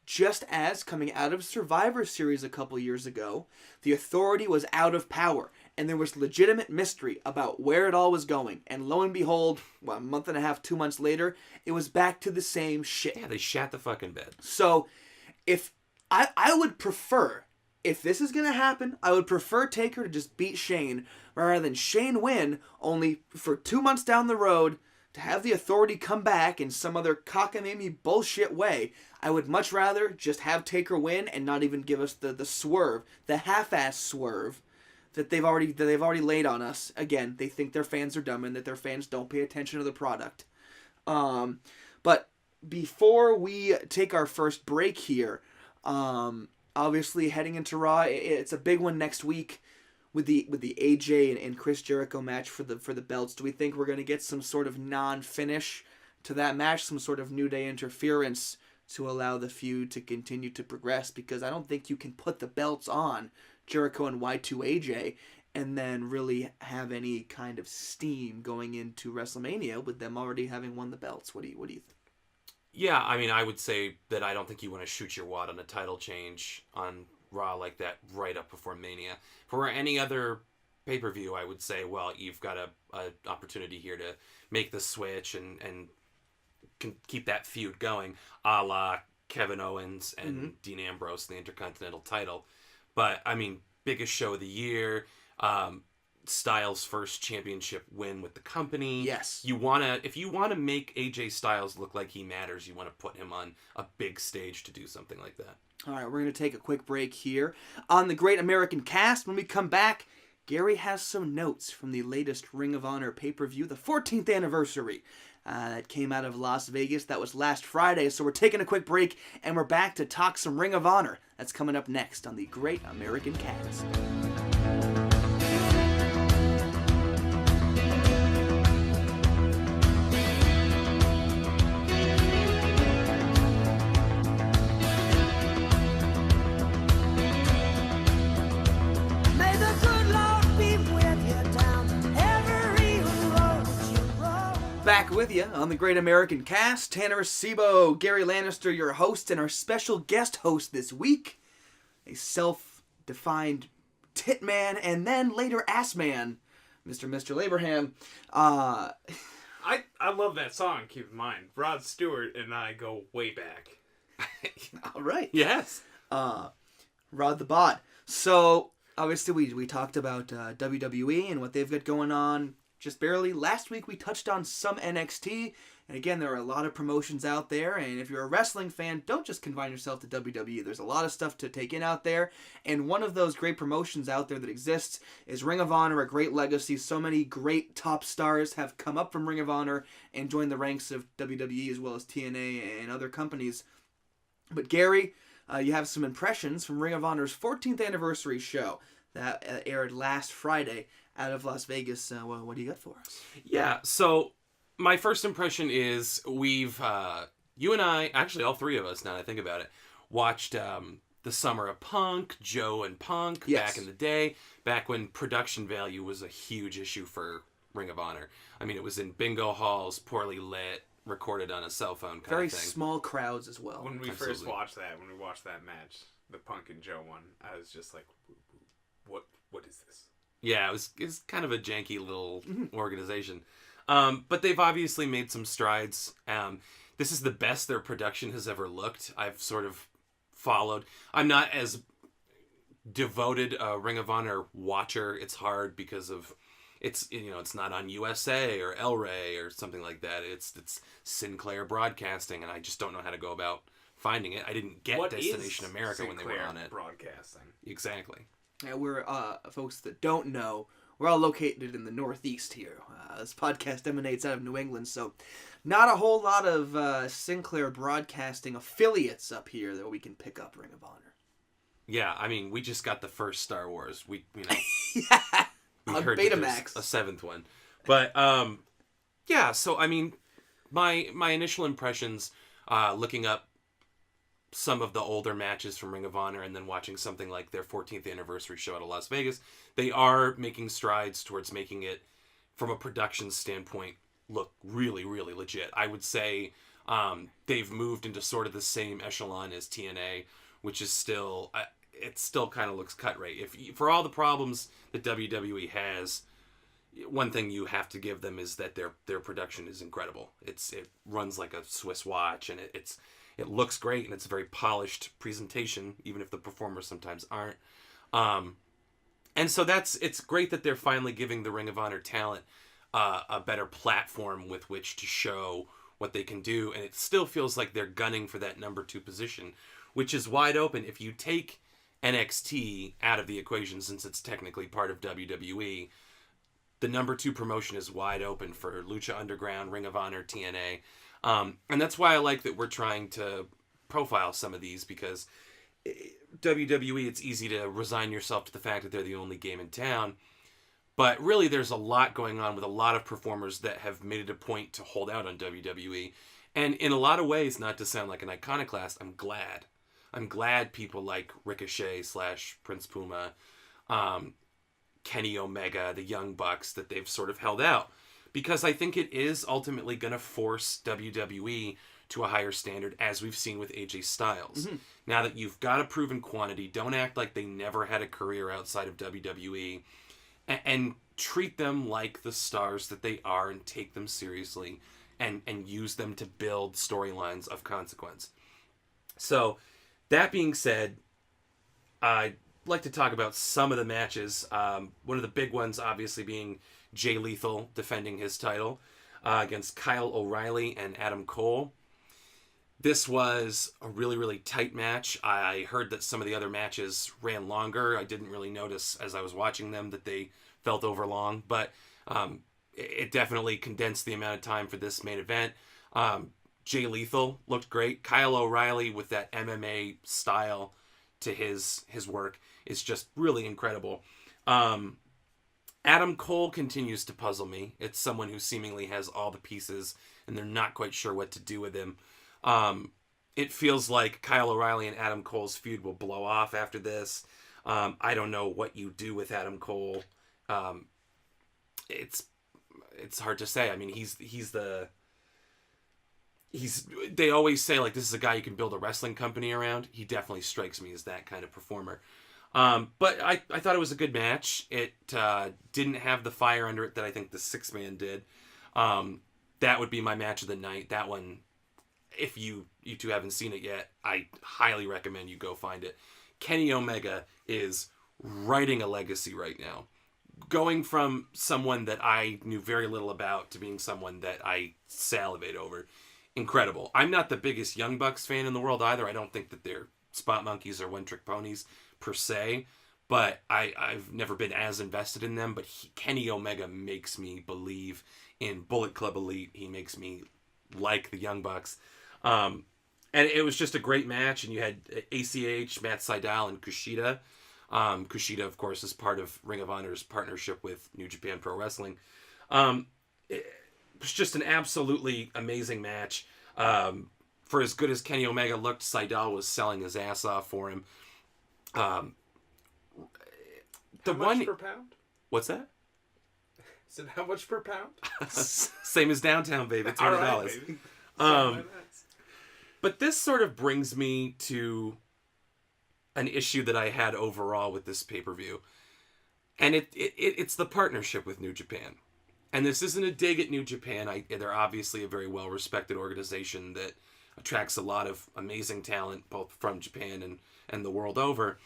Just as coming out of Survivor Series a couple years ago, the Authority was out of power, and there was legitimate mystery about where it all was going. And lo and behold, a month and a half, 2 months later, it was back to the same shit.
Yeah, they shat the fucking bed.
So, if I would prefer, if this is going to happen, I would prefer Taker to just beat Shane, rather than Shane win, only for 2 months down the road, to have the Authority come back in some other cockamamie bullshit way. I would much rather just have Taker win and not even give us the swerve, the half-ass swerve that they've already laid on us. Again, they think their fans are dumb and that their fans don't pay attention to the product. But before we take our first break here, obviously heading into Raw, it's a big one next week with the AJ and Chris Jericho match for the belts. Do we think we're going to get some sort of non-finish to that match, some sort of New Day interference to allow the feud to continue to progress? Because I don't think you can put the belts on Jericho and Y2AJ and then really have any kind of steam going into WrestleMania with them already having won the belts. What do you think?
Yeah, I mean, I would say that I don't think you want to shoot your wad on a title change on Raw like that right up before Mania. For any other pay-per-view, I would say, well, you've got a opportunity here to make the switch and can keep that feud going, a la Kevin Owens and Dean Ambrose, the Intercontinental title. But, I mean, biggest show of the year, Styles' first championship win with the company.
Yes.
If you want to make AJ Styles look like he matters, you want to put him on a big stage to do something like that.
All right, we're going to take a quick break here on the Great American Cast. When we come back, Gary has some notes from the latest Ring of Honor pay-per-view, the 14th anniversary. That came out of Las Vegas. That was last Friday, so we're taking a quick break, and we're back to talk some Ring of Honor. That's coming up next on the Great American Cast. Back with you on the Great American Cast. Tanner Sebo, Gary Lannister, your host, and our special guest host this week, a self-defined tit man and then later ass man, Mr. Abraham.
I love that song, keep in mind. Rod Stewart and I go way back.
All right.
Yes.
Rod the Bod. So, obviously, we talked about WWE and what they've got going on. Just barely. Last week we touched on some NXT, and again, there are a lot of promotions out there, and if you're a wrestling fan, don't just confine yourself to WWE. There's a lot of stuff to take in out there, and one of those great promotions out there that exists is Ring of Honor, a great legacy. So many great top stars have come up from Ring of Honor and joined the ranks of WWE as well as TNA and other companies. But Gary, you have some impressions from Ring of Honor's 14th anniversary show that aired last Friday out of Las Vegas. What do you got for us?
Yeah, so my first impression is we've, you and I, actually all three of us now that I think about it, watched the Summer of Punk, Joe and Punk, back in the day, back when production value was a huge issue for Ring of Honor. I mean, it was in bingo halls, poorly lit, recorded on a cell phone kind
Very
of thing.
small crowds as well.
When we first watched that, match, the Punk and Joe one, I was just like, what is this?
Yeah, it was kind of a janky little organization. But they've obviously made some strides. This is the best their production has ever looked. I've sort of followed. I'm not as devoted a Ring of Honor watcher. It's hard because of it's not on USA or El Rey or something like that. It's Sinclair Broadcasting, and I just don't know how to go about finding it. I didn't get Destination America when they were on it.
Broadcasting.
Exactly.
Yeah, we're folks that don't know, we're all located in the Northeast here. This podcast emanates out of New England, so not a whole lot of Sinclair Broadcasting affiliates up here that we can pick up Ring of Honor.
Yeah, I mean, we just got the first Star Wars. We
Yeah,
we
on
heard
Betamax.
a seventh one, but yeah. So I mean, my initial impressions, looking up some of the older matches from Ring of Honor and then watching something like their 14th anniversary show out of Las Vegas, they are making strides towards making it, from a production standpoint, look really, really legit. I would say they've moved into sort of the same echelon as TNA, which is still, it still kind of looks cut right. For all the problems that WWE has, one thing you have to give them is that their production is incredible. It runs like a Swiss watch, and it looks great, and it's a very polished presentation, even if the performers sometimes aren't. And so it's great that they're finally giving the Ring of Honor talent a better platform with which to show what they can do, and it still feels like they're gunning for that number 2 position, which is wide open. If you take NXT out of the equation, since it's technically part of WWE, the number 2 promotion is wide open for Lucha Underground, Ring of Honor, TNA. And that's why I like that we're trying to profile some of these, because WWE, it's easy to resign yourself to the fact that they're the only game in town. But really, there's a lot going on with a lot of performers that have made it a point to hold out on WWE. And in a lot of ways, not to sound like an iconoclast, I'm glad. I'm glad people like Ricochet / Prince Puma, Kenny Omega, the Young Bucks, that they've sort of held out. Because I think it is ultimately going to force WWE to a higher standard, as we've seen with AJ Styles. Mm-hmm. Now that you've got a proven quantity, don't act like they never had a career outside of WWE, and treat them like the stars that they are, and take them seriously, and use them to build storylines of consequence. So, that being said, I'd like to talk about some of the matches. One of the big ones, obviously, being Jay Lethal defending his title against Kyle O'Reilly and Adam Cole. This was a really, really tight match. I heard that some of the other matches ran longer. I didn't really notice as I was watching them that they felt overlong, but it definitely condensed the amount of time for this main event. Jay Lethal looked great. Kyle O'Reilly, with that MMA style to his work, is just really incredible. Adam Cole continues to puzzle me. It's someone who seemingly has all the pieces, and they're not quite sure what to do with him. It feels like Kyle O'Reilly and Adam Cole's feud will blow off after this. I don't know what you do with Adam Cole. It's hard to say. I mean, they always say, like, this is a guy you can build a wrestling company around. He definitely strikes me as that kind of performer. But I thought it was a good match. It didn't have the fire under it that I think the 6-man did. That would be my match of the night. That one, if you two haven't seen it yet, I highly recommend you go find it. Kenny Omega is writing a legacy right now. Going from someone that I knew very little about to being someone that I salivate over. Incredible. I'm not the biggest Young Bucks fan in the world either. I don't think that they're spot monkeys or one-trick ponies per se, but I've never been as invested in them. But Kenny Omega makes me believe in Bullet Club Elite. He makes me like the Young Bucks. And And it was just a great match, and you had ACH, Matt Sydal, and Kushida. Kushida, of course, is part of Ring of Honor's partnership with New Japan Pro Wrestling. It was just an absolutely amazing match. For as good as Kenny Omega looked, Sydal was selling his ass off for him.
How much per pound?
What's that?
Said how much per pound?
Same as downtown, baby. $200.
All right, baby.
But this sort of brings me to an issue that I had overall with this pay-per-view. And it's the partnership with New Japan. And this isn't a dig at New Japan. They're obviously a very well-respected organization that attracts a lot of amazing talent, both from Japan and the world over.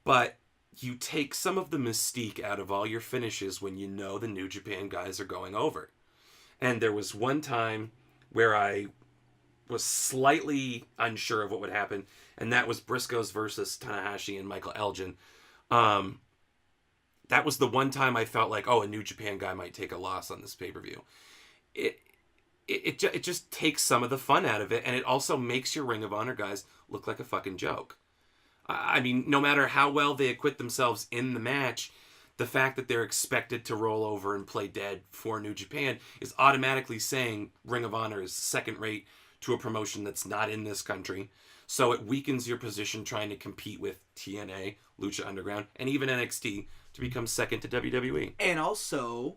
But you take some of the mystique out of all your finishes when you know the New Japan guys are going over. And there was one time where I was slightly unsure of what would happen, and that was Briscoes versus Tanahashi and Michael Elgin. That was the one time I felt like, a New Japan guy might take a loss on this pay-per-view. It just takes some of the fun out of it, and it also makes your Ring of Honor guys look like a fucking joke. I mean, no matter how well they acquit themselves in the match, the fact that they're expected to roll over and play dead for New Japan is automatically saying Ring of Honor is second rate to a promotion that's not in this country. So it weakens your position trying to compete with TNA, Lucha Underground, and even NXT to become second to WWE.
And also,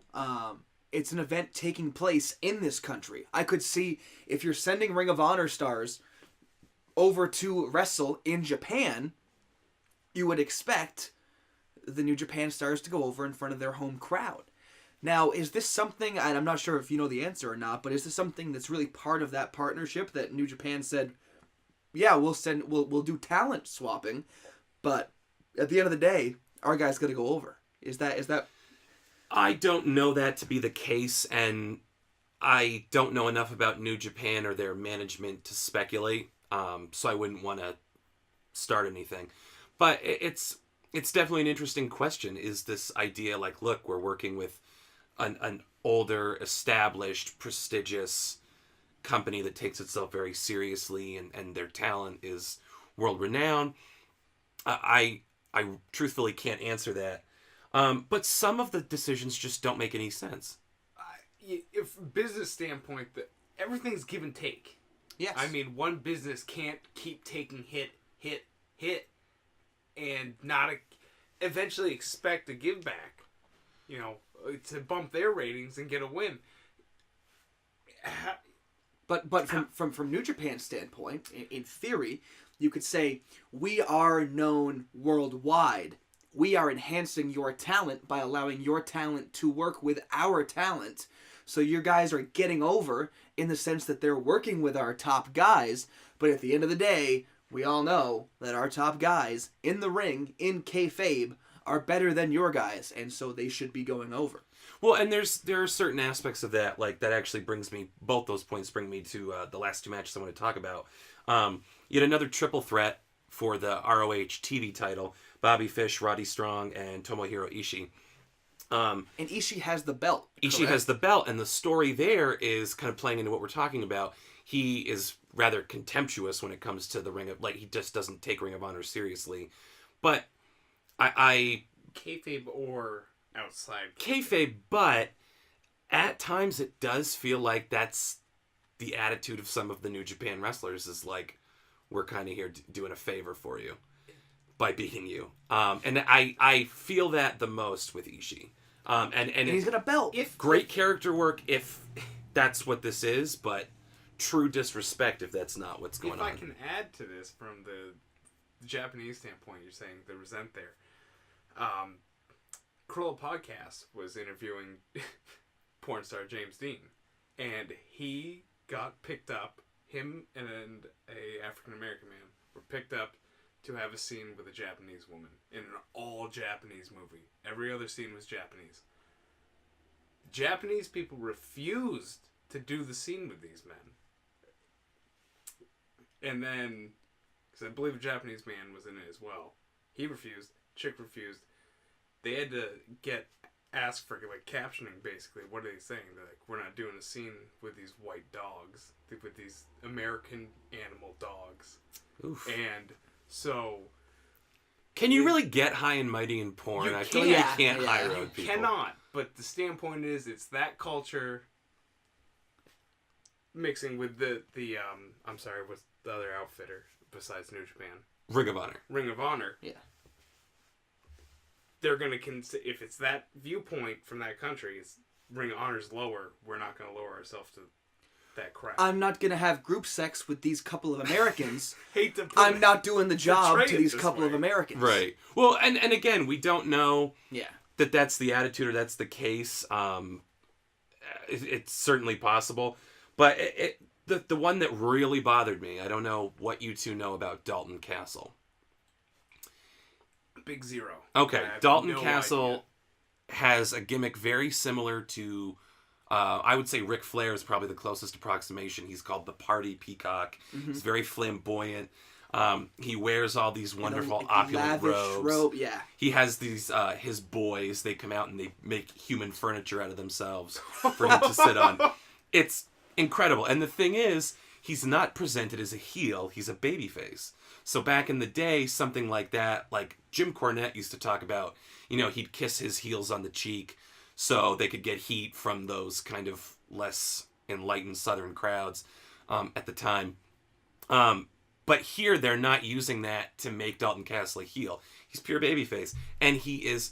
it's an event taking place in this country. I could see if you're sending Ring of Honor stars over to wrestle in Japan, you would expect the New Japan stars to go over in front of their home crowd. Now, is this something, and I'm not sure if you know the answer or not, but is this something that's really part of that partnership that New Japan said, yeah, we'll do talent swapping, but at the end of the day, our guy's got to go over. Is that?
I don't know that to be the case, and I don't know enough about New Japan or their management to speculate, so I wouldn't want to start anything. But it's definitely an interesting question. Is this idea like, look, we're working with an older, established, prestigious company that takes itself very seriously and their talent is world-renowned? I truthfully can't answer that. But some of the decisions just don't make any sense.
If business standpoint, everything's give and take.
Yes.
I mean, one business can't keep taking hit, and not eventually expect a give back. To bump their ratings and get a win.
But from New Japan's standpoint, in theory, you could say, we are known worldwide. We are enhancing your talent by allowing your talent to work with our talent. So your guys are getting over in the sense that they're working with our top guys. But at the end of the day, we all know that our top guys in the ring, in kayfabe, are better than your guys, and so they should be going over.
Well, and there are certain aspects of that, like that actually both those points bring me to the last two matches I want to talk about. You had another triple threat for the ROH TV title: Bobby Fish, Roddy Strong, and Tomohiro Ishii.
And Ishii has the belt.
Ishii has the belt, and the story there is kind of playing into what we're talking about. He is rather contemptuous when it comes to the he just doesn't take Ring of Honor seriously. But I
kayfabe or outside
kayfabe, but at times it does feel like that's the attitude of some of the New Japan wrestlers, is like, we're kind of here doing a favor for you by beating you. And I feel that the most with Ishii. And
he's got a belt.
Great character work if that's what this is, but true disrespect if that's not what's going on.
If I can add to this from the Japanese standpoint, you're saying the resent there. Cruella Podcast was interviewing porn star James Dean, and he got picked up. Him and a African American man were picked up to have a scene with a Japanese woman in an all Japanese movie. Every other scene was Japanese. Japanese people refused to do the scene with these men. And then, because I believe a Japanese man was in it as well, he refused. Chick refused. They had to get ask for like captioning. Basically, what are they saying? They're like, we're not doing a scene with these white dogs, with these American animal dogs.
Oof.
And so,
can you really get high and mighty in porn?
You
I feel like you
can't.
can't
Yeah.
high
you
road people.
cannot. But the standpoint is, it's that culture mixing with the I'm sorry, what's the other outfitter besides New Japan?
Ring of Honor.
Ring of Honor.
Yeah.
They're gonna if it's that viewpoint from that country, is Ring of Honor's lower. We're not gonna lower ourselves to that crap.
I'm not gonna have group sex with these couple of Americans.
Hate to put
I'm not doing the job
portray
to
it
these
this
couple of
way.
Americans.
Right. Well, and again, we don't know
Yeah.
that that's the attitude or that's the case. It's certainly possible. But the one that really bothered me, I don't know what you two know about Dalton Castle.
Big Zero.
Okay,
I have
Dalton
no
Castle
idea.
has a gimmick very similar to, I would say Ric Flair is probably the closest approximation. He's called the Party Peacock. He's very flamboyant. He wears all these wonderful opulent
lavish
robes.
Yeah.
He has these, his boys, they come out and they make human furniture out of themselves for him to sit on. It's incredible. And the thing is, he's not presented as a heel, he's a babyface. So back in the day, something like that, like Jim Cornette used to talk about, he'd kiss his heels on the cheek so they could get heat from those kind of less enlightened Southern crowds at the time. But here, they're not using that to make Dalton Castle a heel. He's pure babyface. And he is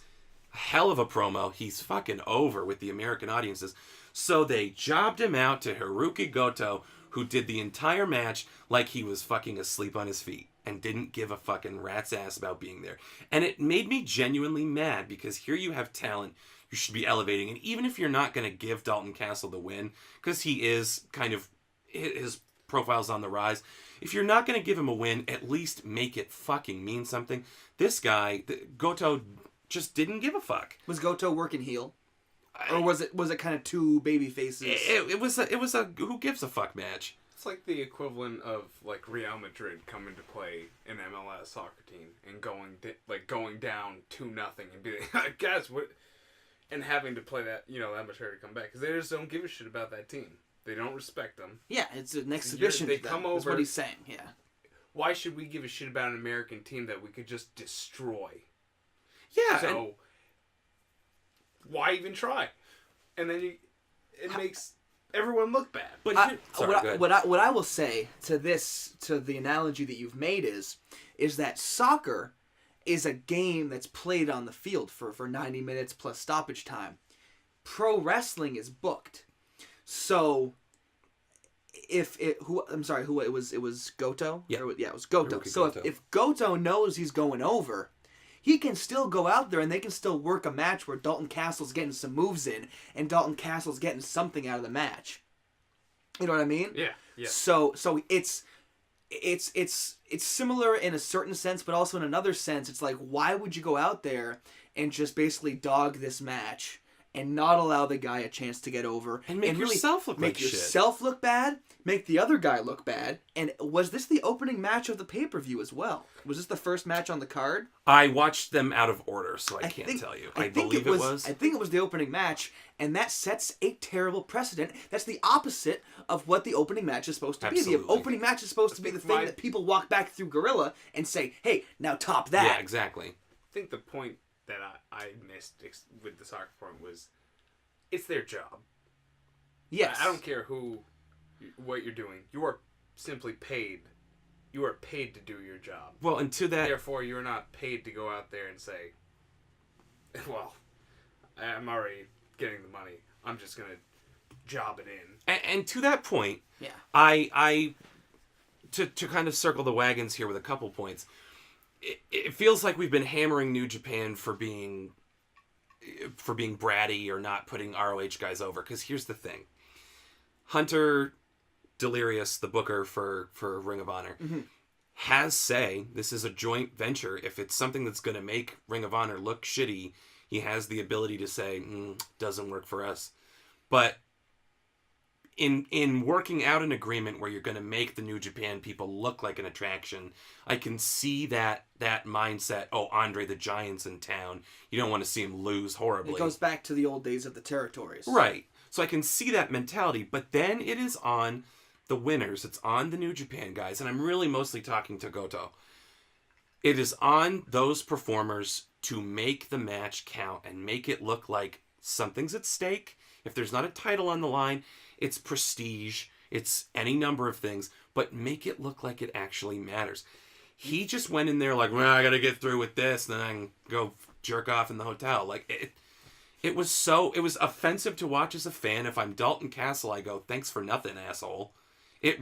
a hell of a promo. He's fucking over with the American audiences. So they jobbed him out to Hiroki Goto, who did the entire match like he was fucking asleep on his feet and didn't give a fucking rat's ass about being there. And it made me genuinely mad because here you have talent you should be elevating. And even if you're not going to give Dalton Castle the win, because he is kind of, his profile's on the rise, if you're not going to give him a win, at least make it fucking mean something. This guy, Goto, just didn't give a fuck.
Was Goto working heel? Or was it kind of two baby faces?
It was a who gives a fuck match.
It's like the equivalent of like Real Madrid coming to play an MLS soccer team and going down 2-0 and being like, guys, what? And having to play that that much harder to come back because they just don't give a shit about that team. They don't respect them.
Yeah, it's an exhibition.
They
to them,
come
is
over.
what he's saying. Yeah.
Why should we give a shit about an American team that we could just destroy?
Yeah.
So why even try? And then it makes everyone look bad.
But
what I will say to the analogy that you've made is that soccer is a game that's played on the field for 90 minutes plus stoppage time. Pro wrestling is booked. So it was Goto?
Yeah.
It was Goto.
Hiroki
So
Goto.
if Goto knows he's going over, he can still go out there and they can still work a match where Dalton Castle's getting some moves in and Dalton Castle's getting something out of the match. You know what I mean?
Yeah. Yeah.
So it's similar in a certain sense, but also in another sense, it's like, why would you go out there and just basically dog this match and not allow the guy a chance to get over
and make yourself look like shit.
Make yourself look bad, make the other guy look bad. And was this the opening match of the pay-per-view as well? Was this the first match on the card?
I watched them out of order, so I can't tell you. I believe it was.
I think it was the opening match, and that sets a terrible precedent. That's the opposite of what the opening match is supposed to be.
Absolutely.
The opening match is supposed to be the thing that people walk back through Gorilla and say, hey, now top that.
Yeah, exactly.
I think the point that I missed with the soccer point was it's their job.
Yes.
I don't care what you're doing. You are simply paid. You are paid to do your job.
Well, and to that...
Therefore, you're not paid to go out there and say, well, I'm already getting the money. I'm just going to job it in.
And to that point,
yeah.
I to kind of circle the wagons here with a couple points, it feels like we've been hammering New Japan for being bratty or not putting ROH guys over. Because here's the thing. Hunter Delirious, the booker for Ring of Honor, has say this is a joint venture. If it's something that's going to make Ring of Honor look shitty, he has the ability to say, doesn't work for us. But in working out an agreement where you're going to make the New Japan people look like an attraction, I can see that mindset. Oh, Andre the Giant's in town. You don't want to see him lose horribly.
It goes back to the old days of the territories.
Right. So I can see that mentality, but then it is on the winners. It's on the New Japan guys, and I'm really mostly talking to Goto. It is on those performers to make the match count and make it look like something's at stake. If there's not a title on the line, it's prestige, it's any number of things, but make it look like it actually matters. He just went in there like, well, I gotta get through with this, and then I can go jerk off in the hotel. Like, it was offensive to watch as a fan. If I'm Dalton Castle, I go, thanks for nothing, asshole. It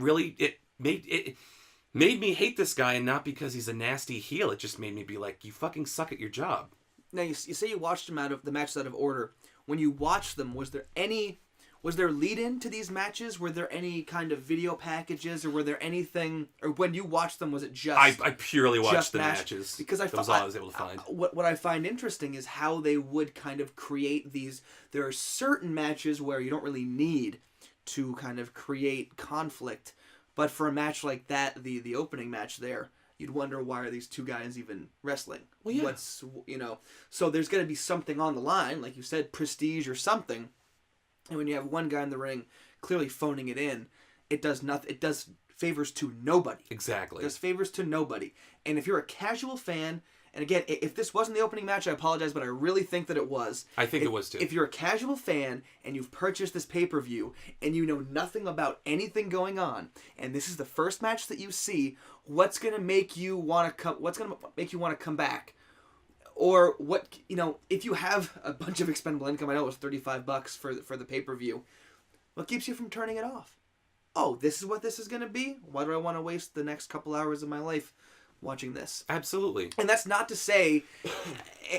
made me hate this guy, and not because he's a nasty heel. It just made me be like, you fucking suck at your job.
Now, you say you watched them out of the matches out of order. When you watched them, was there lead-in to these matches? Were there any kind of video packages, or were there anything? Or when you watched them, was it just?
I purely watched the matches
because
that was all I was able to find.
What I find interesting is how they would kind of create these. There are certain matches where you don't really need to kind of create conflict, but for a match like that, the opening match there, you'd wonder, why are these two guys even wrestling?
Well, yeah.
So there's going to be something on the line, like you said, prestige or something. And when you have one guy in the ring clearly phoning it in, it does nothing. It does favors to nobody.
Exactly.
It does favors to nobody. And if you're a casual fan, and again, if this wasn't the opening match, I apologize, but I really think that it was.
I think it was too.
If you're a casual fan and you've purchased this pay-per-view and you know nothing about anything going on, and this is the first match that you see, what's going to make you want to come? What's going to make you want to come back? Or what, if you have a bunch of expendable income, I know it was $35 for the pay-per-view, what keeps you from turning it off? Oh, this is what this is going to be? Why do I want to waste the next couple hours of my life watching this?
Absolutely.
And that's not to say,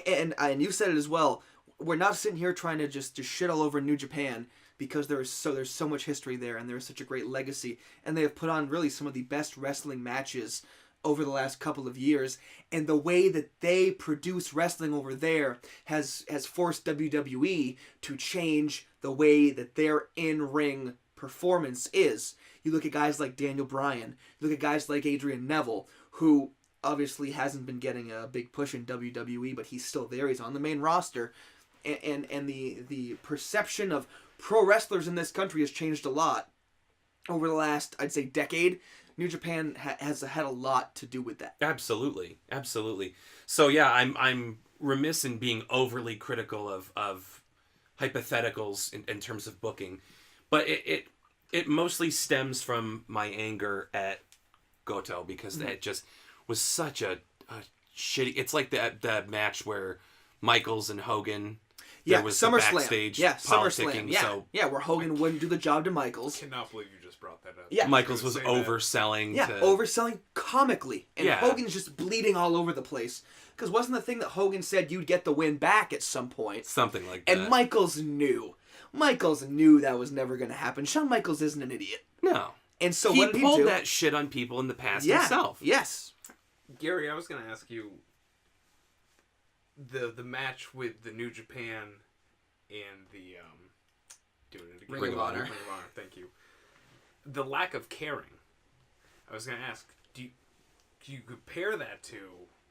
and you said it as well, we're not sitting here trying to just shit all over New Japan, because there's so much history there, and there's such a great legacy, and they have put on really some of the best wrestling matches over the last couple of years, and the way that they produce wrestling over there has forced WWE to change the way that their in-ring performance is. You look at guys like Daniel Bryan, you look at guys like Adrian Neville, who obviously hasn't been getting a big push in WWE, but he's still there, he's on the main roster, and the perception of pro wrestlers in this country has changed a lot over the last, I'd say, decade. New Japan has had a lot to do with that. Absolutely.
So yeah, I'm remiss in being overly critical of hypotheticals in terms of booking, but it mostly stems from my anger at Goto, because that just was such a shitty. It's like the match where Michaels and Hogan. There was
SummerSlam.
Backstage
SummerSlam. Yeah, where Hogan wouldn't do the job to Michaels.
I cannot believe you just brought that up.
Yeah.
Michaels was overselling.
Yeah, overselling comically. And
Yeah.
Hogan's just bleeding all over the place. Because wasn't the thing that Hogan said you'd get the win back at some point?
Something like that.
And Michaels knew. That was never going to happen. Shawn Michaels isn't an idiot.
No.
And so
he
what did he do?
pulled that shit on people in the past himself.
Yes.
Gary, I was going to ask you, the match with the New Japan and the doing it again.
Ring of Honor.
Ring of Honor, thank you. The lack of caring. I was going to ask, do you compare that to,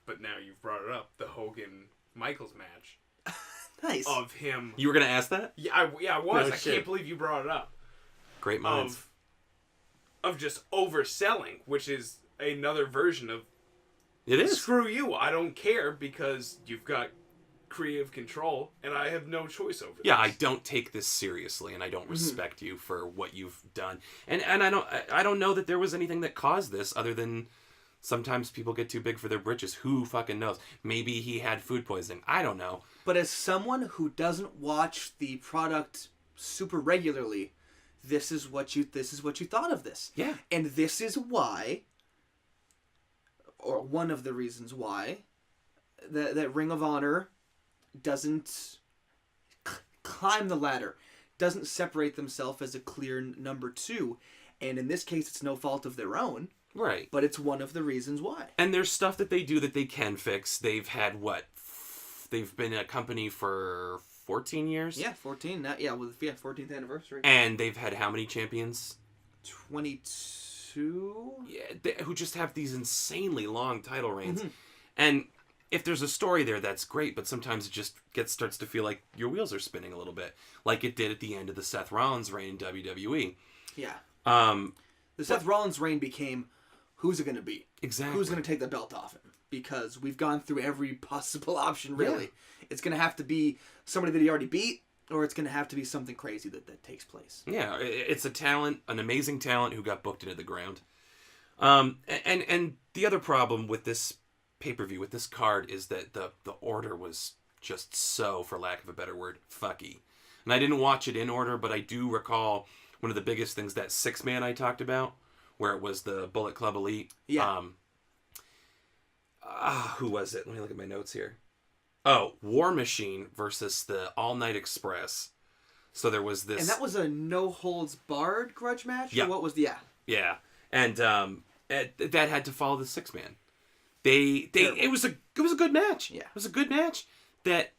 but now you've brought it up, the Hogan Michaels match?
Nice.
Of him.
You were going to ask that?
Yeah, I was.
No
I
shit.
can't believe you brought it up.
Great minds.
Of just overselling, which is another version of
It is.
screw you, I don't care, because you've got creative control and I have no choice over this.
Yeah, I don't take this seriously, and I don't respect you for what you've done. And I don't know that there was anything that caused this, other than sometimes people get too big for their britches. Who fucking knows? Maybe he had food poisoning. I don't know.
But as someone who doesn't watch the product super regularly, this is what you thought of this.
Yeah.
And this is why, or one of the reasons why, that Ring of Honor doesn't climb the ladder, doesn't separate themselves as a clear number two. And in this case, it's no fault of their own.
Right.
But it's one of the reasons why.
And there's stuff that they do that they can fix. They've had They've been a company for 14 years.
Yeah, 14. 14th anniversary.
And they've had how many champions?
22.
Yeah, who just have these insanely long title reigns.
Mm-hmm.
And if there's a story there, that's great. But sometimes it just starts to feel like your wheels are spinning a little bit, like it did at the end of the Seth Rollins reign in WWE.
Yeah. The Seth Rollins reign became, who's it going to be?
Exactly.
Who's going to take the belt off him? Because we've gone through every possible option, really. Yeah. It's going to have to be somebody that he already beat, or it's going to have to be something crazy that takes place.
Yeah, it's a talent, an amazing talent who got booked into the ground. And the other problem with this pay-per-view, with this card, is that the order was just so, for lack of a better word, fucky. And I didn't watch it in order, but I do recall one of the biggest things, that 6-man I talked about, where it was the Bullet Club Elite.
Yeah.
Who was it? Let me look at my notes here. Oh, War Machine versus the All Night Express. So there was this...
And that was a no-holds-barred grudge match?
Yeah.
Or what was the... Yeah.
Yeah. And that had to follow the 6-man. It was a good match.
Yeah.
It was a good match that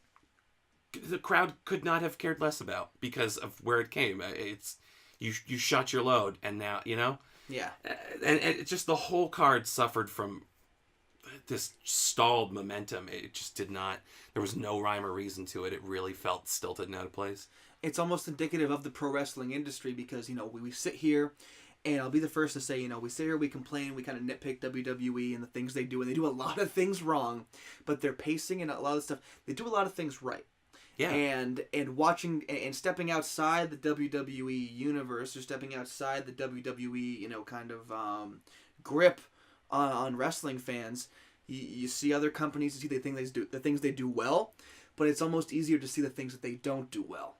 the crowd could not have cared less about because of where it came. It's you shot your load, and now, you know?
Yeah.
And it just, the whole card suffered from this stalled momentum. It just did not, there was no rhyme or reason to it. It really felt stilted and out of place.
It's almost indicative of the pro wrestling industry because, you know, we sit here, and I'll be the first to say, you know, we sit here, we complain, we kind of nitpick WWE and the things they do, and they do a lot of things wrong, but their pacing and a lot of stuff, they do a lot of things right.
Yeah.
And watching and stepping outside the WWE universe, or stepping outside the WWE, you know, kind of grip on wrestling fans, you see other companies, you see the things they do well, but it's almost easier to see the things that they don't do well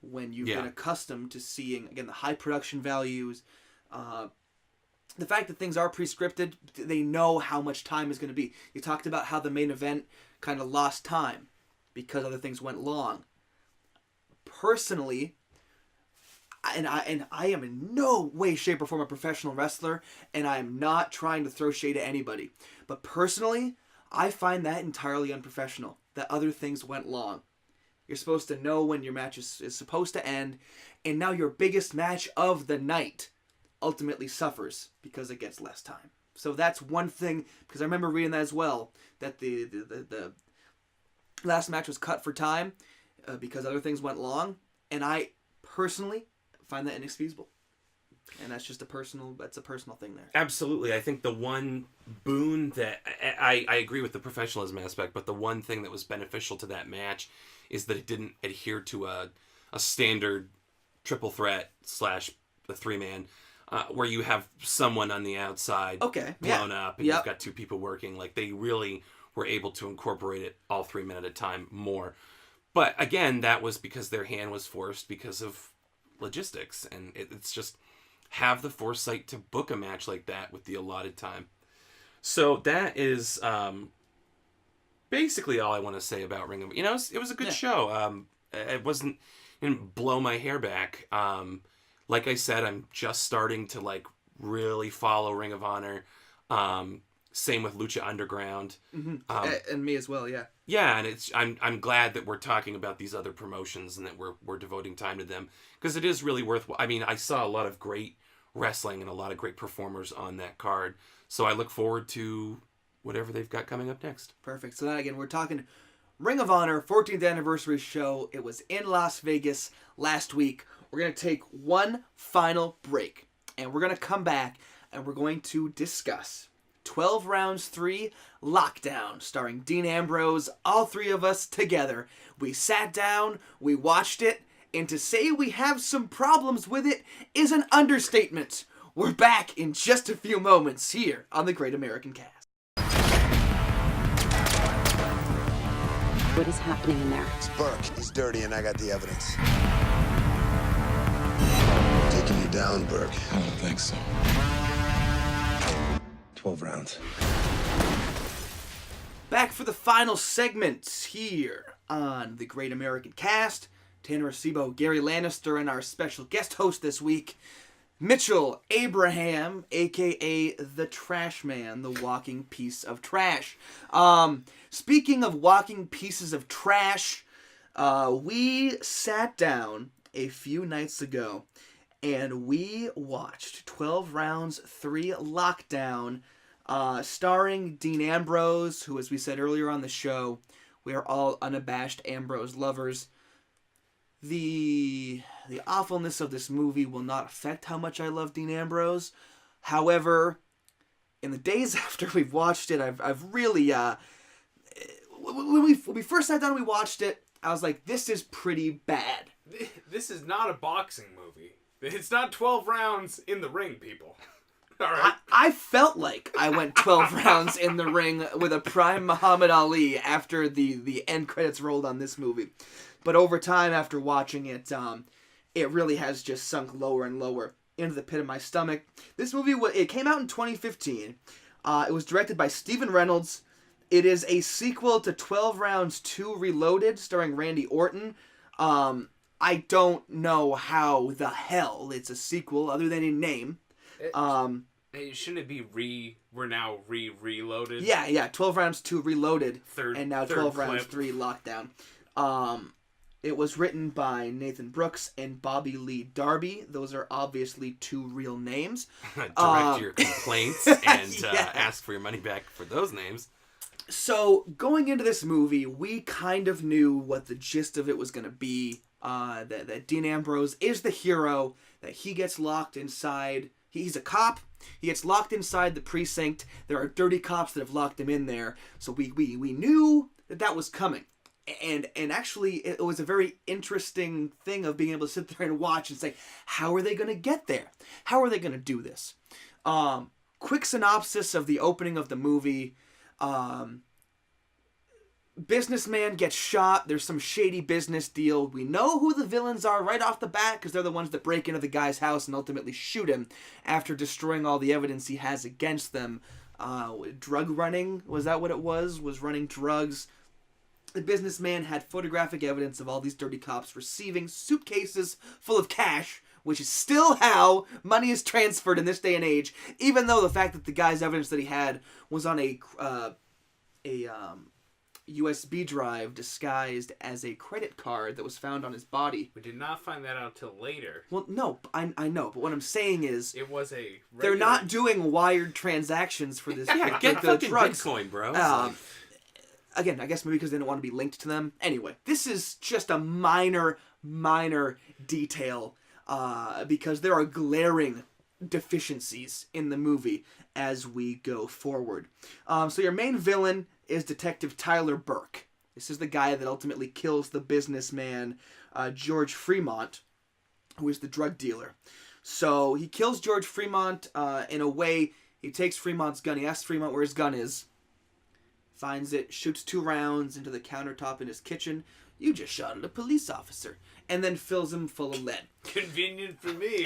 when you've been accustomed to seeing, again, the high production values, the fact that things are pre-scripted. They know how much time is going to be. You talked about how the main event kind of lost time because other things went long. Personally, and I am in no way, shape, or form a professional wrestler, and I am not trying to throw shade at anybody. But personally, I find that entirely unprofessional, that other things went long. You're supposed to know when your match is supposed to end, and now your biggest match of the night ultimately suffers because it gets less time. So that's one thing, because I remember reading that as well, that the last match was cut for time because other things went long, and I personally find that inexcusable. And that's just a personal thing there.
Absolutely. I think the one boon that I agree with the professionalism aspect, but the one thing that was beneficial to that match is that it didn't adhere to a standard triple threat / a 3-man where you have someone on the outside blown up and you've got two people working. Like, they really were able to incorporate it all 3 men at a time more. But again, that was because their hand was forced because of logistics, and it's just have the foresight to book a match like that with the allotted time. So that is basically all I want to say about Ring of Honor. You know, it was a good show. It didn't blow my hair back. Like I said, I'm just starting to like really follow Ring of Honor. Same with Lucha Underground.
Mm-hmm. And me as well, yeah.
Yeah, and I'm glad that we're talking about these other promotions and that we're devoting time to them, because it is really worthwhile. I mean, I saw a lot of great wrestling and a lot of great performers on that card, so I look forward to whatever they've got coming up next.
Perfect. So then again, we're talking Ring of Honor 14th anniversary show. It was in Las Vegas last week. We're going to take one final break, and we're going to come back, and we're going to discuss 12 Rounds 3 Lockdown, starring Dean Ambrose, all three of us together. We sat down, we watched it, and to say we have some problems with it is an understatement. We're back in just a few moments here on the Great American Cast.
What is happening in there?
It's Burke. He's dirty, and I got the evidence. Taking you down, Burke.
I don't think so.
12 rounds.
Back for the final segment here on the Great American Cast. Tanner Acebo, Gary Lannister, and our special guest host this week, Mitchell Abraham, a.k.a. the Trash Man, the walking piece of trash. Speaking of walking pieces of trash, We sat down a few nights ago and we watched 12 Rounds 3 Lockdown, starring Dean Ambrose, who, as we said earlier on the show, we are all unabashed Ambrose lovers. The awfulness of this movie will not affect how much I love Dean Ambrose. However, in the days after we've watched it, I've really when we first sat down and we watched it, I was like, this is pretty bad.
This is not a boxing movie. It's not 12 rounds in the ring, people. All right.
I felt like I went 12 rounds in the ring with a prime Muhammad Ali after the end credits rolled on this movie. But over time, after watching it, it really has just sunk lower and lower into the pit of my stomach. This movie, it came out in 2015. It was directed by Stephen Reynolds. It is a sequel to 12 Rounds 2 Reloaded, starring Randy Orton. I don't know how the hell it's a sequel other than in name.
Shouldn't it be we're now reloaded?
Yeah, 12 Rounds 2 Reloaded, and now 12
clip.
Rounds 3 Lockdown. It was written by Nathan Brooks and Bobby Lee Darby. Those are obviously two real names.
Direct your complaints and ask for your money back for those names.
So, going into this movie, we kind of knew what the gist of it was going to be. That Dean Ambrose is the hero, that he gets locked inside. He's a cop. He gets locked inside the precinct. There are dirty cops that have locked him in there. So we knew that was coming. And actually, it was a very interesting thing of being able to sit there and watch and say, how are they going to get there? How are they going to do this? Quick synopsis of the opening of the movie. Businessman gets shot. There's some shady business deal. We know who the villains are right off the bat because they're the ones that break into the guy's house and ultimately shoot him after destroying all the evidence he has against them. Drug running, was that what it was? Was running drugs. The businessman had photographic evidence of all these dirty cops receiving suitcases full of cash, which is still how money is transferred in this day and age, even though the fact that the guy's evidence that he had was on a USB drive disguised as a credit card that was found on his body.
We did not find that out till later.
Well, no, I know, but what I'm saying is
It was a
they're not doing wired transactions for this.
Yeah, get
the
fucking
drugs.
Bitcoin, bro.
Again, I guess maybe because they didn't want to be linked to them. Anyway, this is just a minor detail because there are glaring deficiencies in the movie as we go forward. So your main villain is Detective Tyler Burke. This is the guy that ultimately kills the businessman George Fremont, who is the drug dealer. So he kills George Fremont in a way. He takes Fremont's gun. He asks Fremont where his gun is. Finds it, shoots 2 rounds into the countertop in his kitchen. You just shot at a police officer. And then fills him full of lead.
Convenient for me.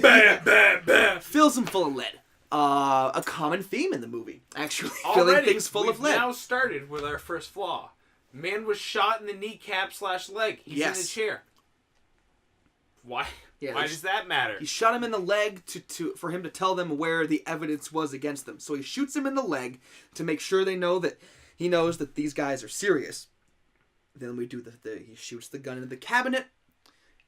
Bam, bam, bam.
Fills him full of lead. A common theme in the movie, actually.
Already,
filling things full of lead.
We've now started with our first flaw. Man was shot in the kneecap/leg. He's in the chair. Why?
Yeah,
Why does that matter?
He shot him in the leg for him to tell them where the evidence was against them. So he shoots him in the leg to make sure they know that he knows that these guys are serious. Then we do he shoots the gun into the cabinet,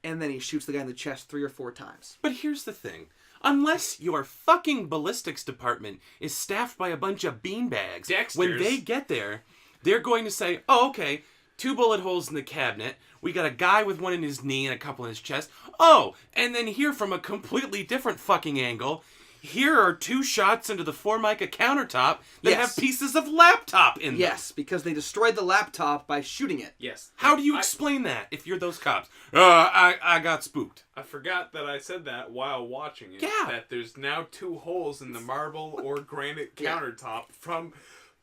and then he shoots the guy in the chest 3 or 4 times.
But here's the thing. Unless your fucking ballistics department is staffed by a bunch of beanbags,
Dexters.
when they get there, they're going to say, oh, okay, 2 bullet holes in the cabinet. We got a guy with one in his knee and a couple in his chest. Oh, and then here from a completely different fucking angle, here are 2 shots into the Formica countertop that have pieces of laptop in them.
Yes, because they destroyed the laptop by shooting it.
Yes.
How do you explain that if you're those cops? I got spooked.
I forgot that I said that while watching it.
Yeah.
That there's now 2 holes in the marble or granite countertop from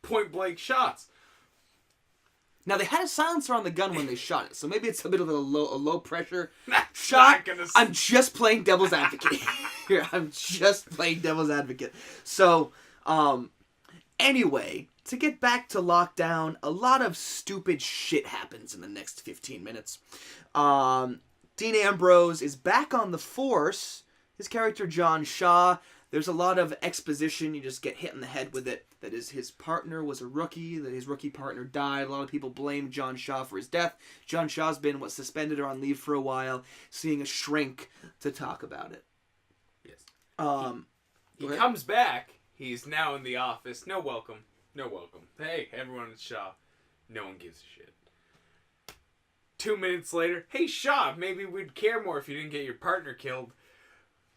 point-blank shots.
Now, they had a silencer on the gun when they shot it, so maybe it's a bit of a low pressure shot. I'm just playing devil's advocate here. I'm just playing devil's advocate. So, anyway, to get back to Lockdown, a lot of stupid shit happens in the next 15 minutes. Dean Ambrose is back on the force. His character, John Shaw, There's a lot of exposition. You just get hit in the head with it. That his partner was a rookie. That his rookie partner died. A lot of people blame John Shaw for his death. John Shaw's been suspended or on leave for a while, seeing a shrink to talk about it.
Yes. He comes back. He's now in the office. No welcome. No welcome. Hey, everyone, it's Shaw. No one gives a shit. 2 minutes later, hey, Shaw, maybe we'd care more if you didn't get your partner killed.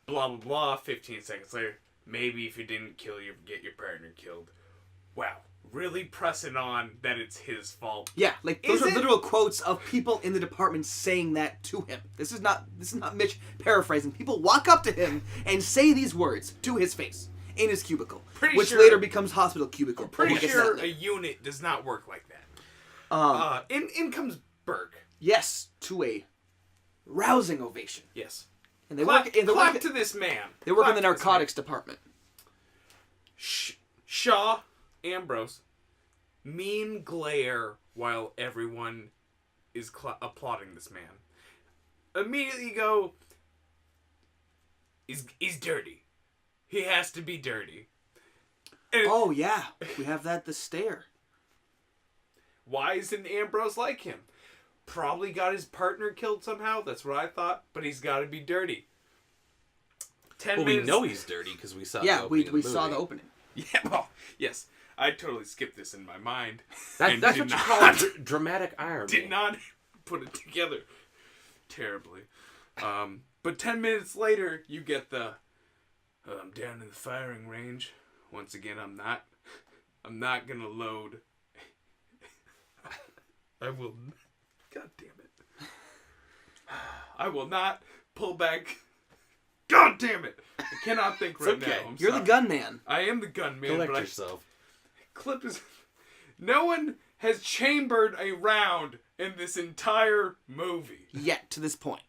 Blah, blah, blah. 15 seconds later, maybe if you didn't get your partner killed. Wow. Really pressing on that it's his fault.
Yeah, like those are literal quotes of people in the department saying that to him. This is not Mitch paraphrasing. People walk up to him and say these words to his face in his cubicle, which later becomes hospital cubicle.
Pretty sure a unit does not work like that. In comes Burke.
Yes, to a rousing ovation.
Yes.
And they
clap
work
to this man.
They work in the narcotics department.
Shaw, Ambrose, mean glare while everyone is applauding this man. Immediately go, he's dirty. He has to be dirty. And
oh yeah, we have the stare.
Why isn't Ambrose like him? Probably got his partner killed somehow. That's what I thought. But he's got to be dirty. 10 minutes.
We know he's dirty because we saw.
Yeah,
the
we saw the opening.
Yeah. Well, yes. I totally skipped this in my mind.
That's what you call dramatic irony.
Did not put it together terribly. But 10 minutes later, you get the I'm down in the firing range. Once again, I'm not gonna load. I will. God damn it. I will not pull back. God damn it. I cannot think right now.
You're the gun man.
I am the gun man.
Collect yourself.
Clip is. No one has chambered a round in this entire movie.
Yet, to this point.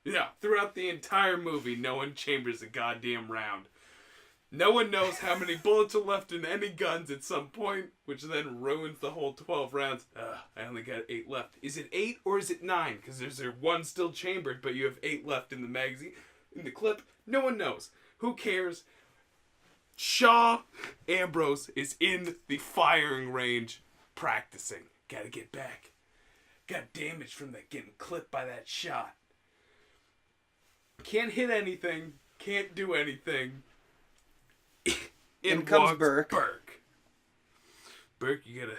Yeah, throughout the entire movie, no one chambers a goddamn round. No one knows how many bullets are left in any guns at some point, which then ruins the whole 12 rounds. I only got 8 left. Is it 8 or is it 9? Because there's one still chambered, but you have 8 left in the magazine. In the clip, no one knows. Who cares? Shaw Ambrose is in the firing range practicing. Gotta get back. Got damage from that getting clipped by that shot. Can't hit anything. Can't do anything.
In comes Burke.
Burke, you gotta...